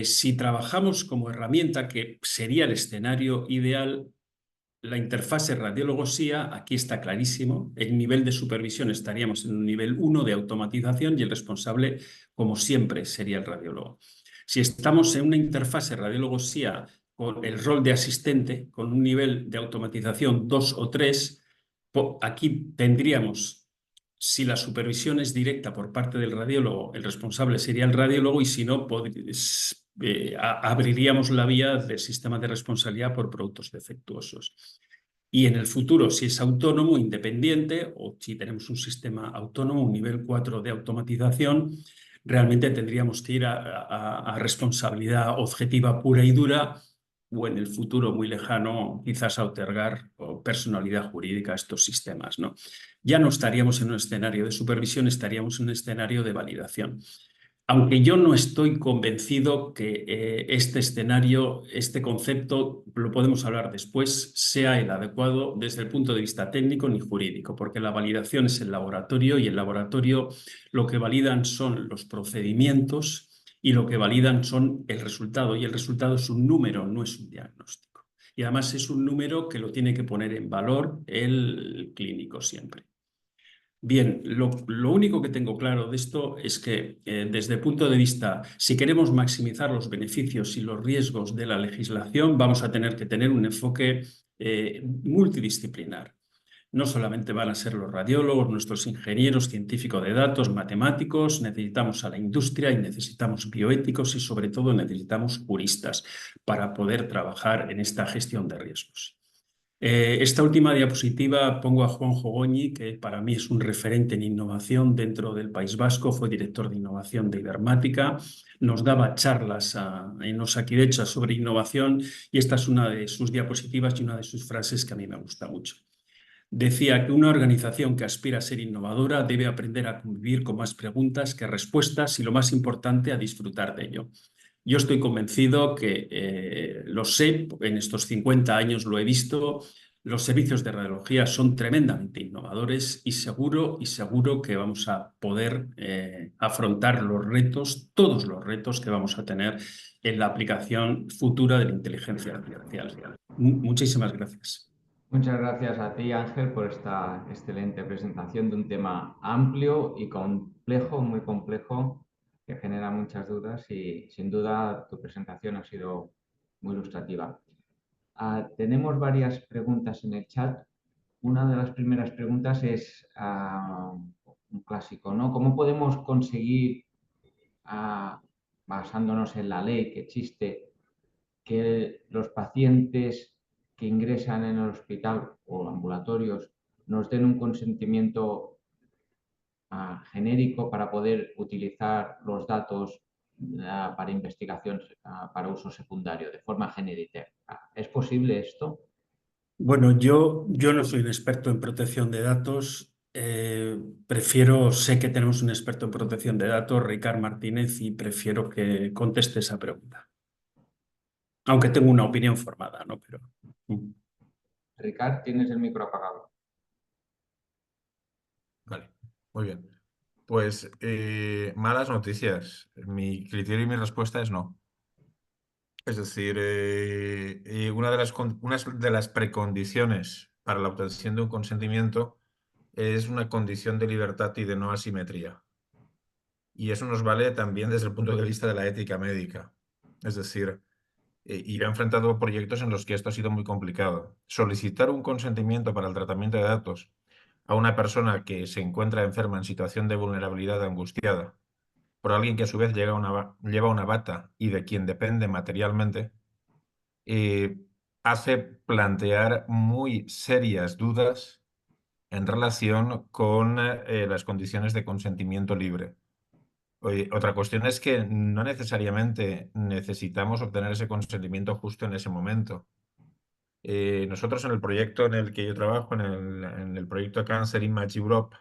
Si trabajamos como herramienta, que sería el escenario ideal, la interfase radiólogo-SIA, aquí está clarísimo. El nivel de supervisión estaríamos en un nivel 1 de automatización y el responsable, como siempre, sería el radiólogo. Si estamos en una interfase radiólogo-SIA con el rol de asistente, con un nivel de automatización 2 o 3, aquí tendríamos, si la supervisión es directa por parte del radiólogo, el responsable sería el radiólogo y si no, abriríamos la vía del sistema de responsabilidad por productos defectuosos. Y en el futuro, si es autónomo, independiente, o si tenemos un sistema autónomo, un nivel 4 de automatización, realmente tendríamos que ir a responsabilidad objetiva pura y dura, o en el futuro muy lejano, quizás a otorgar personalidad jurídica a estos sistemas, ¿no? Ya no estaríamos en un escenario de supervisión, estaríamos en un escenario de validación. Aunque yo no estoy convencido que este escenario, este concepto, lo podemos hablar después, sea el adecuado desde el punto de vista técnico ni jurídico, porque la validación es el laboratorio y el laboratorio lo que validan son los procedimientos y lo que validan son el resultado, y el resultado es un número, no es un diagnóstico. Y además es un número que lo tiene que poner en valor el clínico siempre. Bien, lo único que tengo claro de esto es que desde el punto de vista, si queremos maximizar los beneficios y los riesgos de la legislación, vamos a tener que tener un enfoque multidisciplinar. No solamente van a ser los radiólogos, nuestros ingenieros, científicos de datos, matemáticos, necesitamos a la industria y necesitamos bioéticos y sobre todo necesitamos juristas para poder trabajar en esta gestión de riesgos. Esta última diapositiva pongo a Juanjo Goñi, que para mí es un referente en innovación dentro del País Vasco, fue director de innovación de Ibermática, nos daba charlas en Osakidetza sobre innovación y esta es una de sus diapositivas y una de sus frases que a mí me gusta mucho. Decía que una organización que aspira a ser innovadora debe aprender a convivir con más preguntas que respuestas y, lo más importante, a disfrutar de ello. Yo estoy convencido que lo sé, en estos 50 años lo he visto, los servicios de radiología son tremendamente innovadores y seguro que vamos a poder afrontar los retos, todos los retos que vamos a tener en la aplicación futura de la inteligencia artificial. Muchísimas gracias. Muchas gracias a ti, Ángel, por esta excelente presentación de un tema amplio y complejo, muy complejo, que genera muchas dudas y sin duda tu presentación ha sido muy ilustrativa. Tenemos varias preguntas en el chat. Una de las primeras preguntas es un clásico, ¿no? ¿Cómo podemos conseguir, basándonos en la ley que existe, que los pacientes que ingresan en el hospital o ambulatorios nos den un consentimiento genérico para poder utilizar los datos para investigación para uso secundario de forma genérica? ¿Es posible esto? Bueno, yo no soy un experto en protección de datos. Sé que tenemos un experto en protección de datos, Ricard Martínez, y prefiero que conteste esa pregunta. Aunque tengo una opinión formada, ¿no? Pero... Ricard, tienes el micro apagado. Vale. Muy bien. Pues malas noticias. Mi criterio y mi respuesta es no. Es decir, una de las precondiciones para la obtención de un consentimiento es una condición de libertad y de no asimetría. Y eso nos vale también desde el punto de vista de la ética médica. Es decir, y he enfrentado proyectos en los que esto ha sido muy complicado. Solicitar un consentimiento para el tratamiento de datos a una persona que se encuentra enferma en situación de vulnerabilidad angustiada por alguien que a su vez lleva una bata y de quien depende materialmente, eh, hace plantear muy serias dudas en relación con las condiciones de consentimiento libre. Oye, otra cuestión es que no necesariamente necesitamos obtener ese consentimiento justo en ese momento. Nosotros en el proyecto en el que yo trabajo, en el proyecto Cancer Image Europe,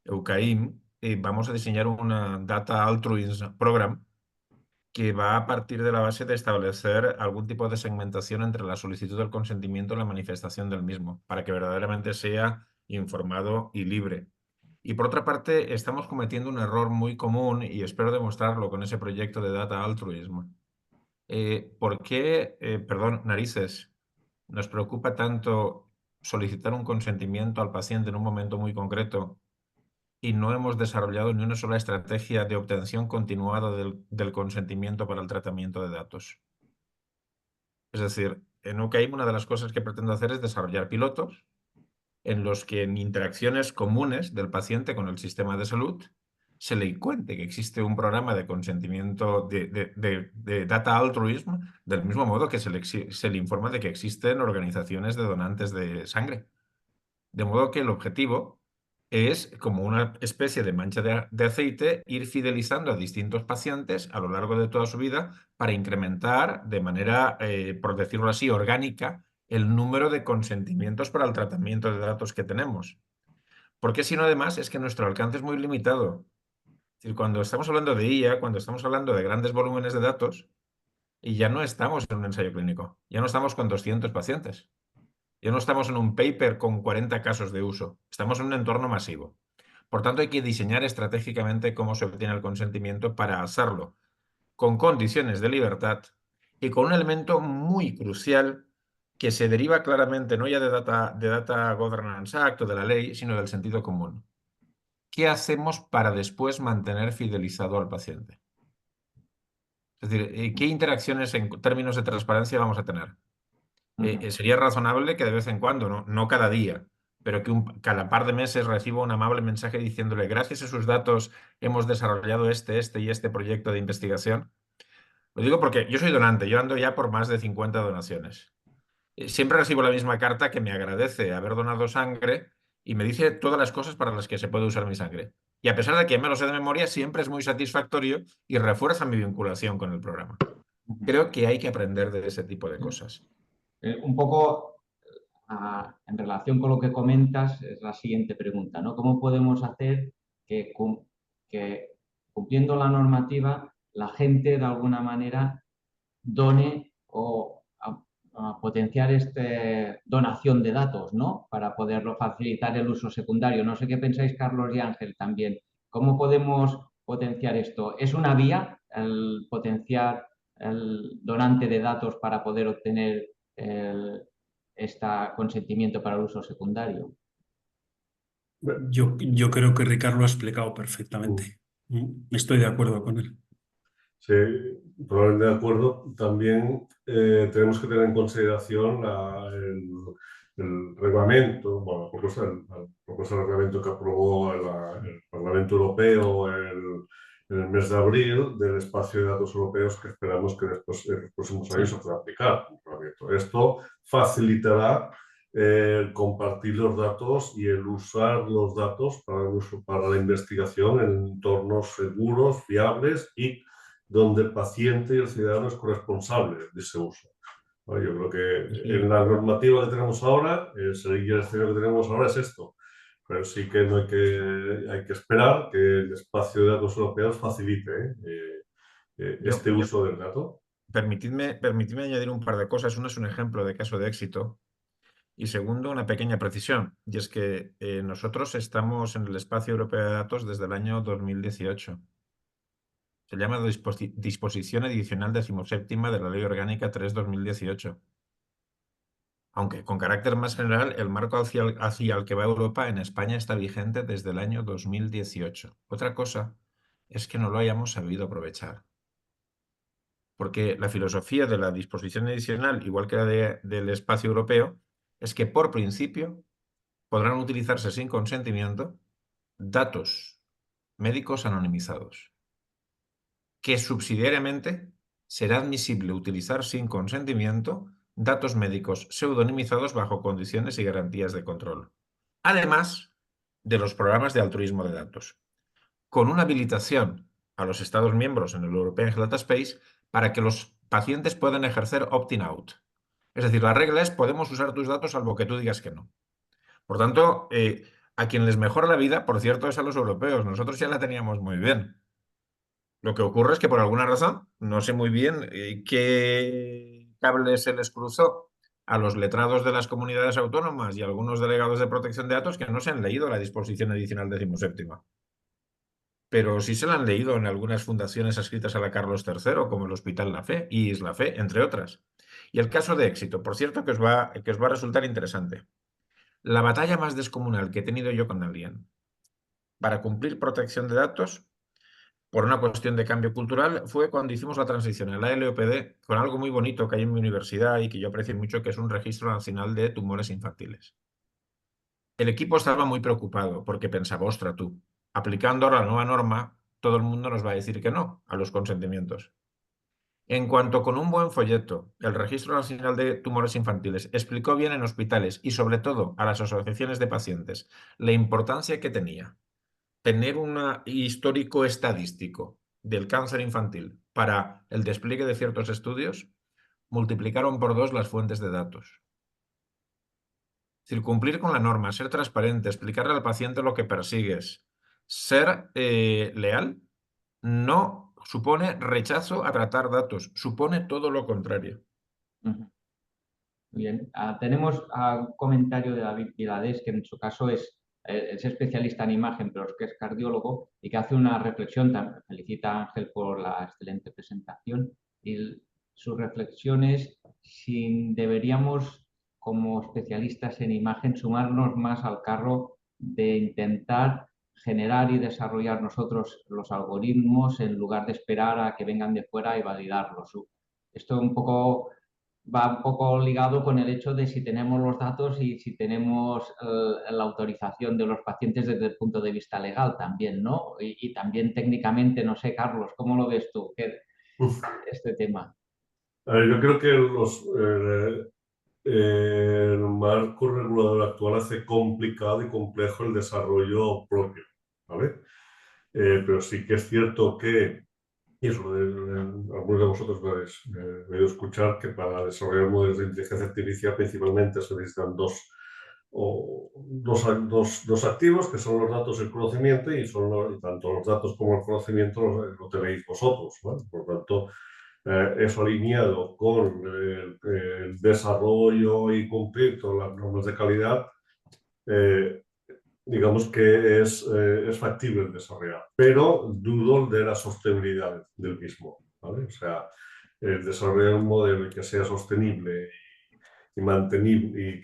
EUCAIM, vamos a diseñar una Data Altruism Program que va a partir de la base de establecer algún tipo de segmentación entre la solicitud del consentimiento y la manifestación del mismo, para que verdaderamente sea informado y libre. Y por otra parte, estamos cometiendo un error muy común y espero demostrarlo con ese proyecto de Data Altruism. ¿Por qué, perdón, narices, nos preocupa tanto solicitar un consentimiento al paciente en un momento muy concreto y no hemos desarrollado ni una sola estrategia de obtención continuada del consentimiento para el tratamiento de datos? Es decir, en UCAIM una de las cosas que pretendo hacer es desarrollar pilotos en los que en interacciones comunes del paciente con el sistema de salud se le cuente que existe un programa de consentimiento de data altruism, del mismo modo que se le informa de que existen organizaciones de donantes de sangre. De modo que el objetivo es, como una especie de mancha de aceite, ir fidelizando a distintos pacientes a lo largo de toda su vida para incrementar de manera, por decirlo así, orgánica, el número de consentimientos para el tratamiento de datos que tenemos. Porque si no, además, es que nuestro alcance es muy limitado. Es decir, cuando estamos hablando de IA, cuando estamos hablando de grandes volúmenes de datos, y ya no estamos en un ensayo clínico, ya no estamos con 200 pacientes. Ya no estamos en un paper con 40 casos de uso, estamos en un entorno masivo. Por tanto, hay que diseñar estratégicamente cómo se obtiene el consentimiento para hacerlo con condiciones de libertad y con un elemento muy crucial que se deriva claramente no ya de Data Governance Act o de la ley, sino del sentido común. ¿Qué hacemos para después mantener fidelizado al paciente? Es decir, ¿qué interacciones en términos de transparencia vamos a tener? Sería razonable que de vez en cuando, no cada día, pero que cada par de meses reciba un amable mensaje diciéndole gracias a sus datos hemos desarrollado este y este proyecto de investigación. Lo digo porque yo soy donante, yo ando ya por más de 50 donaciones. Siempre recibo la misma carta que me agradece haber donado sangre y me dice todas las cosas para las que se puede usar mi sangre. Y a pesar de que ya me lo sé de memoria, siempre es muy satisfactorio y refuerza mi vinculación con el programa. Creo que hay que aprender de ese tipo de cosas. Un poco en relación con lo que comentas, es la siguiente pregunta, ¿no? ¿Cómo podemos hacer que cumpliendo la normativa la gente de alguna manera done o a potenciar esta donación de datos, ¿no? Para poderlo facilitar el uso secundario. No sé qué pensáis, Carlos y Ángel, también. ¿Cómo podemos potenciar esto? ¿Es una vía el potenciar el donante de datos para poder obtener este consentimiento para el uso secundario? Yo creo que Ricardo lo ha explicado perfectamente. Estoy de acuerdo con él. Sí, probablemente de acuerdo. También tenemos que tener en consideración el reglamento, bueno, la propuesta de reglamento que aprobó el Parlamento Europeo en el mes de abril del espacio de datos europeos que esperamos que después, en los próximos años se pueda aplicar. Esto facilitará el compartir los datos y el usar los datos para la investigación en entornos seguros, fiables y donde el paciente y el ciudadano es corresponsable de ese uso. Bueno, yo creo que en la normativa que tenemos ahora, el escenario que tenemos ahora es esto. Pero sí que no hay que esperar que el espacio de datos europeos facilite este uso del dato. Permitidme añadir un par de cosas. Uno es un ejemplo de caso de éxito. Y segundo, una pequeña precisión, y es que nosotros estamos en el espacio europeo de datos desde el año 2018. Se llama Disposición Adicional 17ª de la Ley Orgánica 3/2018. Aunque con carácter más general, el marco hacia el que va Europa en España está vigente desde el año 2018. Otra cosa es que no lo hayamos sabido aprovechar. Porque la filosofía de la disposición adicional, igual que la del espacio europeo, es que por principio podrán utilizarse sin consentimiento datos médicos anonimizados, que subsidiariamente será admisible utilizar sin consentimiento datos médicos pseudonimizados bajo condiciones y garantías de control, además de los programas de altruismo de datos, con una habilitación a los Estados miembros en el European Health Data Space para que los pacientes puedan ejercer opt-in out. Es decir, la regla es podemos usar tus datos salvo que tú digas que no. Por tanto, a quien les mejora la vida, por cierto, es a los europeos. Nosotros ya la teníamos muy bien. Lo que ocurre es que por alguna razón, no sé muy bien qué cable se les cruzó a los letrados de las comunidades autónomas y a algunos delegados de protección de datos que no se han leído la disposición adicional 17ª. Pero sí se la han leído en algunas fundaciones adscritas a la Carlos III, como el Hospital La Fe y Isla Fe, entre otras. Y el caso de éxito, por cierto, que os va a resultar interesante. La batalla más descomunal que he tenido yo con alguien para cumplir protección de datos por una cuestión de cambio cultural fue cuando hicimos la transición a la LOPD con algo muy bonito que hay en mi universidad y que yo aprecio mucho, que es un registro nacional de tumores infantiles. El equipo estaba muy preocupado porque pensaba, ostra tú, aplicando ahora la nueva norma, todo el mundo nos va a decir que no a los consentimientos. En cuanto con un buen folleto, el Registro Nacional de Tumores Infantiles explicó bien en hospitales y sobre todo a las asociaciones de pacientes la importancia que tenía tener un histórico estadístico del cáncer infantil para el despliegue de ciertos estudios, multiplicaron por 2 las fuentes de datos. Es decir, cumplir con la norma, ser transparente, explicarle al paciente lo que persigues, ser leal, no supone rechazo a tratar datos, supone todo lo contrario. Muy bien. Tenemos un comentario de David Viladés, que en su caso es especialista en imagen, pero es que es cardiólogo y que hace una reflexión. Felicita a Ángel por la excelente presentación. Y su reflexión es si deberíamos, como especialistas en imagen, sumarnos más al carro de intentar generar y desarrollar nosotros los algoritmos en lugar de esperar a que vengan de fuera y validarlos. Esto va un poco ligado con el hecho de si tenemos los datos y si tenemos la autorización de los pacientes desde el punto de vista legal también, ¿no? Y también técnicamente, no sé, Carlos, ¿cómo lo ves tú este tema? A ver, yo creo que el marco regulador actual hace complicado y complejo el desarrollo propio, ¿vale? Pero sí que es cierto que, y eso algunos de vosotros lo habéis oído escuchar, que para desarrollar modelos de inteligencia artificial principalmente se necesitan dos activos, que son los datos y el conocimiento, y tanto los datos como el conocimiento lo tenéis vosotros, ¿vale? Por lo tanto, eso alineado con el desarrollo y cumplir todas las normas de calidad, digamos que es factible desarrollar, pero dudo de la sostenibilidad del mismo, ¿vale? O sea, el desarrollar un modelo que sea sostenible y mantenible y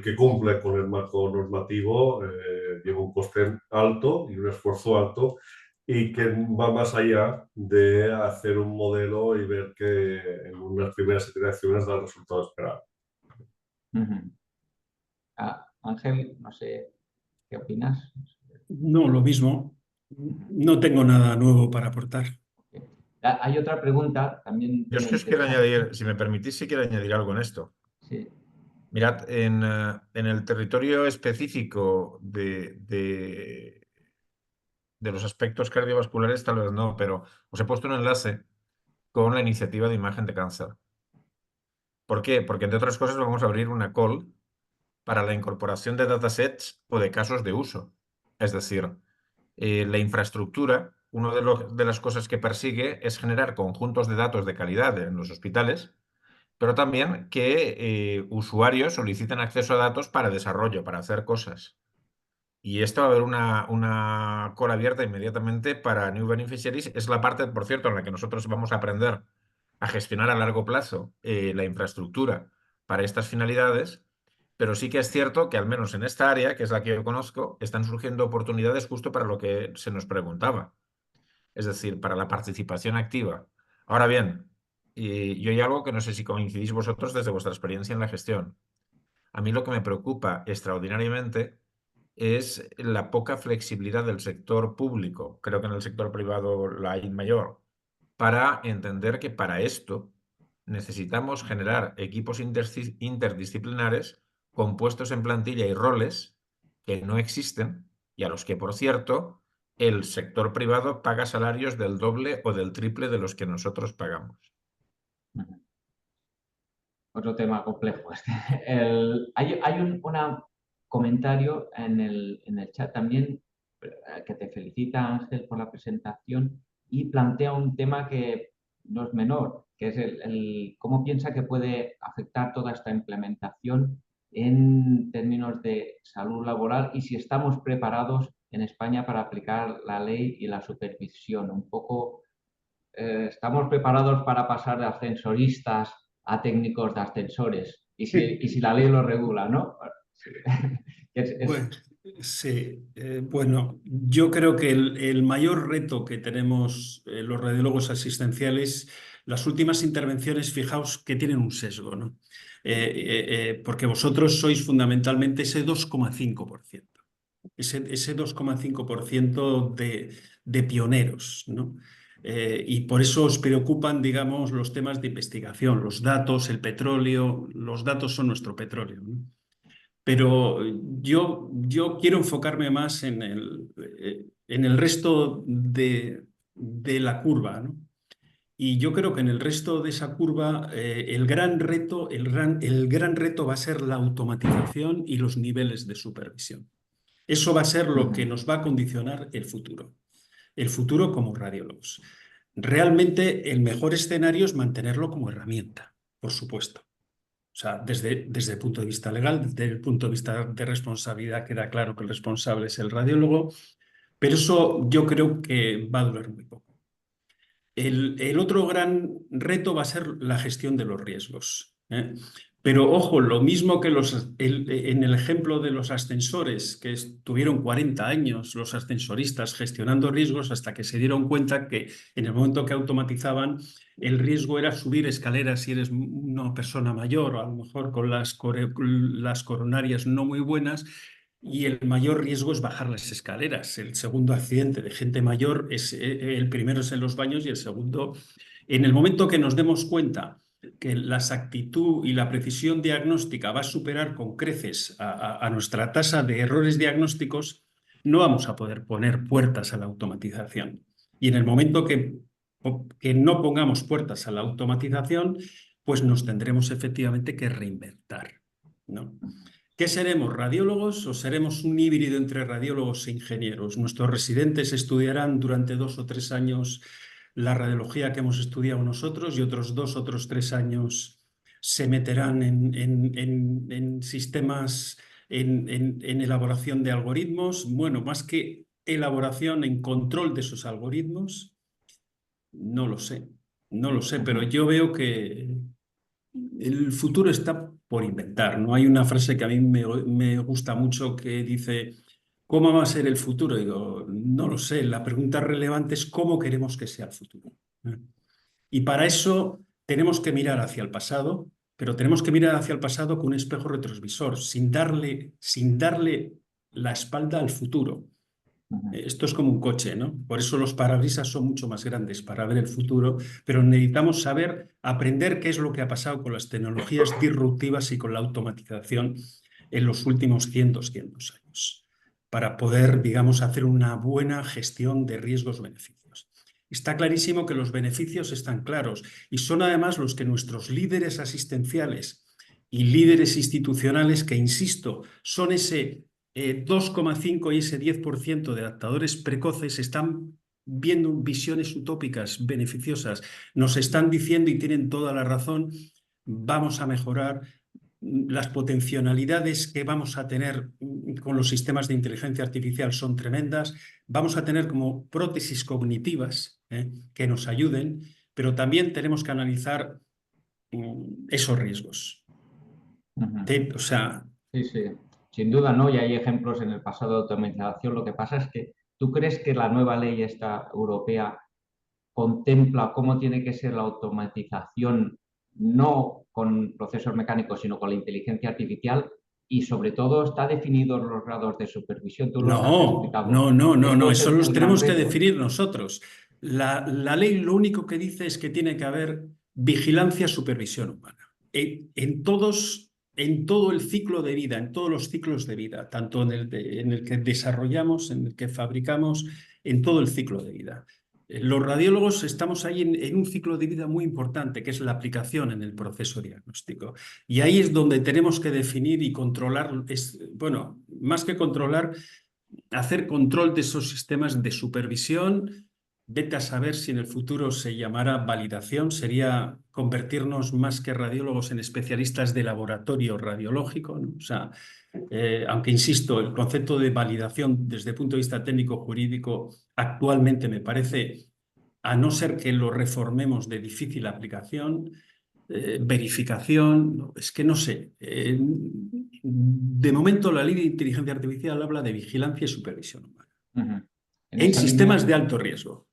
que cumple con el marco normativo lleva un coste alto y un esfuerzo alto, y que va más allá de hacer un modelo y ver que en unas primeras iteraciones da el resultado esperado. Ángel, no sé, ¿qué opinas? No, lo mismo. No tengo nada nuevo para aportar. Hay otra pregunta también. Yo es que os quiero añadir, si me permitís, sí quiero añadir algo en esto. Sí. Mirad, en el territorio específico de los aspectos cardiovasculares, tal vez no, pero os he puesto un enlace con la iniciativa de imagen de cáncer. ¿Por qué? Porque, entre otras cosas, vamos a abrir una call para la incorporación de datasets o de casos de uso. Es decir, la infraestructura, una de las cosas que persigue es generar conjuntos de datos de calidad en los hospitales, pero también que usuarios soliciten acceso a datos para desarrollo, para hacer cosas. Y esto va a haber una cola abierta inmediatamente para New Beneficiaries. Es la parte, por cierto, en la que nosotros vamos a aprender a gestionar a largo plazo la infraestructura para estas finalidades. Pero sí que es cierto que al menos en esta área, que es la que yo conozco, están surgiendo oportunidades justo para lo que se nos preguntaba. Es decir, para la participación activa. Ahora bien, yo hay algo que no sé si coincidís vosotros desde vuestra experiencia en la gestión. A mí lo que me preocupa extraordinariamente es la poca flexibilidad del sector público, creo que en el sector privado la hay mayor, para entender que para esto necesitamos generar equipos interdisciplinares compuestos en plantilla y roles que no existen y a los que, por cierto, el sector privado paga salarios del doble o del triple de los que nosotros pagamos. Otro tema complejo este. Hay un comentario en el chat también que te felicita, Ángel, por la presentación y plantea un tema que no es menor, que es cómo piensa que puede afectar toda esta implementación en términos de salud laboral y si estamos preparados en España para aplicar la ley y la supervisión. Un poco, ¿estamos preparados para pasar de ascensoristas a técnicos de ascensores? Y si la ley lo regula, ¿no? Bueno, sí, bueno, yo creo que el mayor reto que tenemos los radiólogos asistenciales, las últimas intervenciones, fijaos que tienen un sesgo, ¿no? Porque vosotros sois fundamentalmente ese 2,5%, ese 2,5% de pioneros, ¿no? Y por eso os preocupan, digamos, los temas de investigación, los datos, el petróleo, los datos son nuestro petróleo, ¿no? Pero yo quiero enfocarme más en el resto de la curva, ¿no? Y yo creo que en el resto de esa curva el gran reto va a ser la automatización y los niveles de supervisión. Eso va a ser lo que nos va a condicionar el futuro como radiólogos. Realmente el mejor escenario es mantenerlo como herramienta, por supuesto. O sea, desde el punto de vista legal, desde el punto de vista de responsabilidad, queda claro que el responsable es el radiólogo, pero eso yo creo que va a durar muy poco. El otro gran reto va a ser la gestión de los riesgos, ¿eh? Pero ojo, lo mismo que en el ejemplo de los ascensores, que estuvieron 40 años los ascensoristas gestionando riesgos hasta que se dieron cuenta que en el momento que automatizaban, el riesgo era subir escaleras si eres una persona mayor o a lo mejor con las coronarias no muy buenas. Y el mayor riesgo es bajar las escaleras. El segundo accidente de gente mayor el primero es en los baños y el segundo, en el momento que nos demos cuenta que la exactitud y la precisión diagnóstica va a superar con creces a nuestra tasa de errores diagnósticos, no vamos a poder poner puertas a la automatización. Y en el momento que no pongamos puertas a la automatización, pues nos tendremos efectivamente que reinventar, ¿no? ¿Qué seremos, radiólogos o seremos un híbrido entre radiólogos e ingenieros? Nuestros residentes estudiarán durante 2 o 3 años la radiología que hemos estudiado nosotros y otros 2 o 3 años se meterán en sistemas, en elaboración de algoritmos. Bueno, más que elaboración, en control de esos algoritmos, no lo sé, pero yo veo que el futuro está por inventar, ¿no? Hay una frase que a mí me gusta mucho que dice, ¿cómo va a ser el futuro? Digo, no lo sé, la pregunta relevante es cómo queremos que sea el futuro. Y para eso tenemos que mirar hacia el pasado, pero tenemos que mirar hacia el pasado con un espejo retrovisor, sin darle la espalda al futuro. Esto es como un coche, ¿no? Por eso los parabrisas son mucho más grandes para ver el futuro, pero necesitamos saber, aprender qué es lo que ha pasado con las tecnologías disruptivas y con la automatización en los últimos 100, 200 años, para poder, digamos, hacer una buena gestión de riesgos-beneficios. Está clarísimo que los beneficios están claros y son además los que nuestros líderes asistenciales y líderes institucionales, que insisto, son ese 2,5 y ese 10% de adaptadores precoces, están viendo visiones utópicas beneficiosas. Nos están diciendo, y tienen toda la razón, vamos a mejorar. Las potencialidades que vamos a tener con los sistemas de inteligencia artificial son tremendas. Vamos a tener como prótesis cognitivas que nos ayuden, pero también tenemos que analizar esos riesgos. O sea, Sí, sí, sin duda, ¿no? Y hay ejemplos en el pasado de automatización. Lo que pasa es que ¿tú crees que la nueva ley esta europea contempla cómo tiene que ser la automatización, no con procesos mecánicos, sino con la inteligencia artificial? Y sobre todo está definidos los grados de supervisión. Tú los has explicado. Esto es eso el los gran tenemos que reto. definir nosotros. La ley lo único que dice es que tiene que haber vigilancia, supervisión humana. En todo el ciclo de vida, en todos los ciclos de vida, tanto en el que desarrollamos, en el que fabricamos, en todo el ciclo de vida. Los radiólogos estamos ahí en un ciclo de vida muy importante, que es la aplicación en el proceso diagnóstico. Y ahí es donde tenemos que definir y controlar, bueno, más que controlar, hacer control de esos sistemas de supervisión. Vete a saber si en el futuro se llamará validación, sería convertirnos más que radiólogos en especialistas de laboratorio radiológico, ¿no? O sea, aunque insisto, el concepto de validación desde el punto de vista técnico-jurídico actualmente me parece, a no ser que lo reformemos, de difícil aplicación. Verificación, es que no sé. De momento la ley de inteligencia artificial habla de vigilancia y supervisión humana en sistemas de alto riesgo.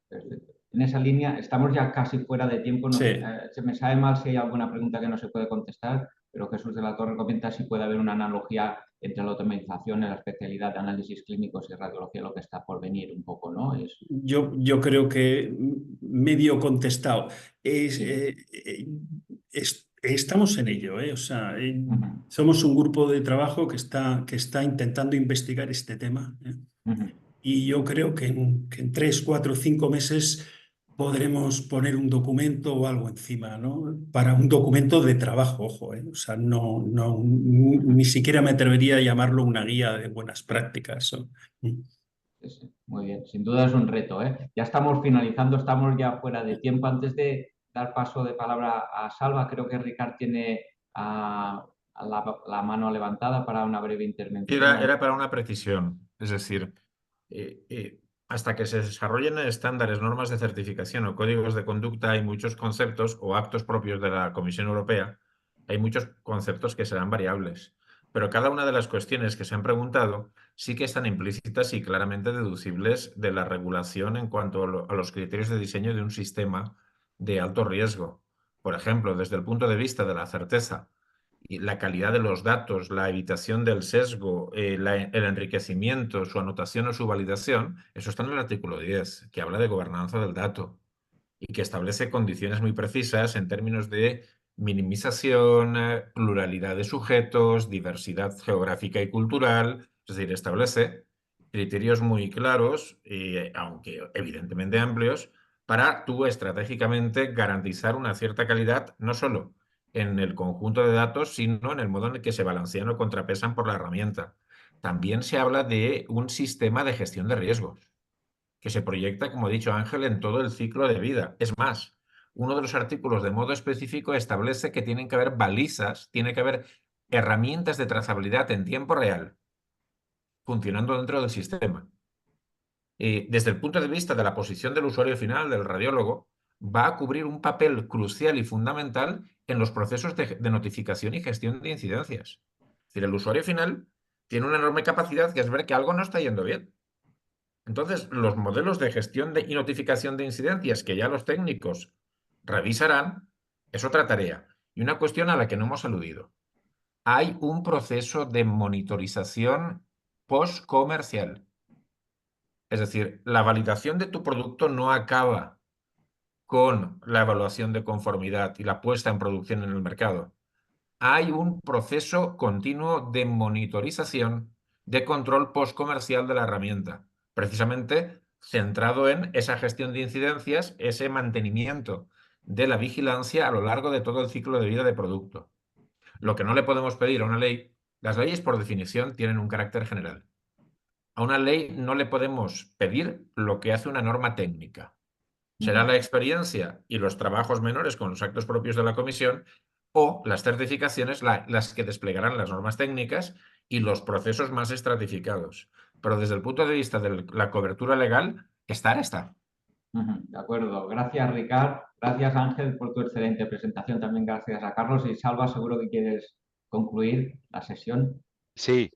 Perfecto. En esa línea estamos ya casi fuera de tiempo. Sí. Se me sabe mal si hay alguna pregunta que no se puede contestar, pero Jesús de la Torre comenta si puede haber una analogía entre la automatización en la especialidad de análisis clínicos y radiología, lo que está por venir un poco, ¿no? Yo creo que medio contestado. Estamos en ello, O sea, somos un grupo de trabajo que está intentando investigar este tema. Y yo creo que en 3, 4, 5 meses podremos poner un documento o algo encima, ¿no? Para un documento de trabajo, ojo, O sea, ni siquiera me atrevería a llamarlo una guía de buenas prácticas. Sí, muy bien, sin duda es un reto, Ya estamos finalizando, estamos ya fuera de tiempo. Antes de dar paso de palabra a Salva, creo que Ricard tiene la mano levantada para una breve intervención. Era para una precisión, es decir, hasta que se desarrollen estándares, normas de certificación o códigos de conducta, hay muchos conceptos o actos propios de la Comisión Europea, hay muchos conceptos que serán variables, pero cada una de las cuestiones que se han preguntado sí que están implícitas y claramente deducibles de la regulación en cuanto a los criterios de diseño de un sistema de alto riesgo. Por ejemplo, desde el punto de vista de la certeza, y la calidad de los datos, la evitación del sesgo, el enriquecimiento, su anotación o su validación, eso está en el artículo 10, que habla de gobernanza del dato y que establece condiciones muy precisas en términos de minimización, pluralidad de sujetos, diversidad geográfica y cultural, es decir, establece criterios muy claros, aunque evidentemente amplios, para tú estratégicamente garantizar una cierta calidad, no solo en el conjunto de datos, sino en el modo en el que se balancean o contrapesan por la herramienta. También se habla de un sistema de gestión de riesgos, que se proyecta, como ha dicho Ángel, en todo el ciclo de vida. Es más, uno de los artículos de modo específico establece que tienen que haber balizas, tiene que haber herramientas de trazabilidad en tiempo real funcionando dentro del sistema. Desde el punto de vista de la posición del usuario final, del radiólogo, va a cubrir un papel crucial y fundamental en los procesos de notificación y gestión de incidencias. Es decir, el usuario final tiene una enorme capacidad que es ver que algo no está yendo bien. Entonces, los modelos de gestión y notificación de incidencias que ya los técnicos revisarán es otra tarea. Y una cuestión a la que no hemos aludido. Hay un proceso de monitorización post-comercial. Es decir, la validación de tu producto no acaba con la evaluación de conformidad y la puesta en producción en el mercado. Hay un proceso continuo de monitorización, de control post-comercial de la herramienta, precisamente centrado en esa gestión de incidencias, ese mantenimiento de la vigilancia a lo largo de todo el ciclo de vida de producto. Lo que no le podemos pedir a una ley, las leyes por definición tienen un carácter general. A una ley no le podemos pedir lo que hace una norma técnica. Será la experiencia y los trabajos menores con los actos propios de la comisión o las certificaciones las que desplegarán las normas técnicas y los procesos más estratificados. Pero desde el punto de vista de la cobertura legal, está. De acuerdo. Gracias, Ricard. Gracias, Ángel, por tu excelente presentación. También gracias a Carlos. Y Salva, seguro que quieres concluir la sesión. Sí,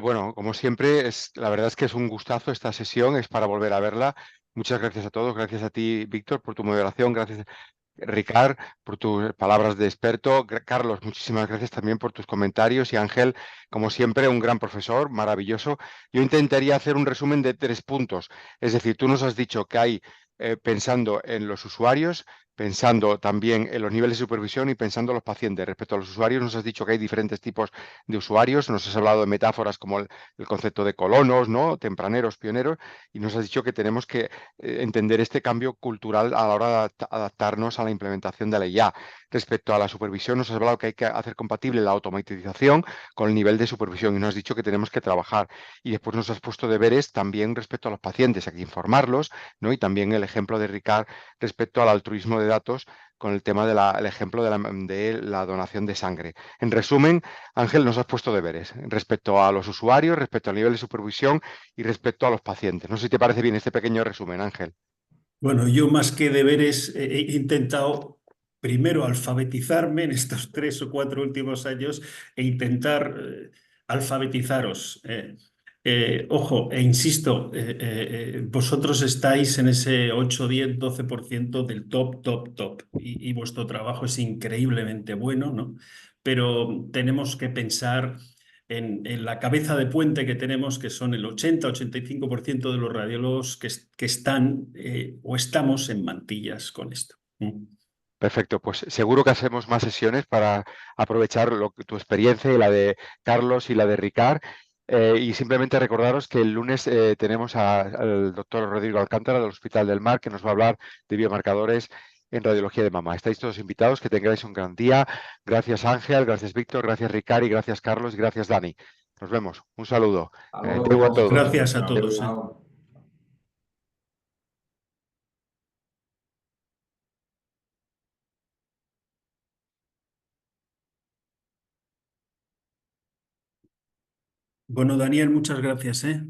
bueno, como siempre, la verdad es que es un gustazo esta sesión, es para volver a verla. Muchas gracias a todos, gracias a ti, Víctor, por tu moderación, gracias, Ricard, por tus palabras de experto. Carlos, muchísimas gracias también por tus comentarios y Ángel, como siempre, un gran profesor, maravilloso. Yo intentaría hacer un resumen de 3 puntos. Es decir, tú nos has dicho que hay, pensando en los usuarios, pensando también en los niveles de supervisión y pensando en los pacientes. Respecto a los usuarios, nos has dicho que hay diferentes tipos de usuarios, nos has hablado de metáforas como el concepto de colonos, ¿no? Tempraneros, pioneros, y nos has dicho que tenemos que entender este cambio cultural a la hora de adaptarnos a la implementación de la IA. Respecto a la supervisión, nos has hablado que hay que hacer compatible la automatización con el nivel de supervisión y nos has dicho que tenemos que trabajar. Y después nos has puesto deberes también respecto a los pacientes, hay que informarlos, ¿no? Y también el ejemplo de Ricard respecto al altruismo de datos con el tema del ejemplo de la donación de sangre. En resumen, Ángel, nos has puesto deberes respecto a los usuarios, respecto al nivel de supervisión y respecto a los pacientes. No sé si te parece bien este pequeño resumen, Ángel. Bueno, yo más que deberes he intentado primero alfabetizarme en estos 3 o 4 últimos años e intentar alfabetizaros. Ojo, e insisto, vosotros estáis en ese 8, 10, 12% del top y vuestro trabajo es increíblemente bueno, ¿no? Pero tenemos que pensar en la cabeza de puente que tenemos, que son el 80-85% de los radiólogos que están o estamos en mantillas con esto. Perfecto, pues seguro que hacemos más sesiones para aprovechar tu experiencia y la de Carlos y la de Ricard. Y simplemente recordaros que el lunes tenemos al doctor Rodrigo Alcántara del Hospital del Mar que nos va a hablar de biomarcadores en radiología de mama. Estáis todos invitados, que tengáis un gran día. Gracias Ángel, gracias Víctor, gracias Ricard y gracias Carlos y gracias Dani. Nos vemos. Un saludo. Hasta Teu a luego. todos. Gracias a todos. Chao. Bueno, Daniel, muchas gracias, ¿eh?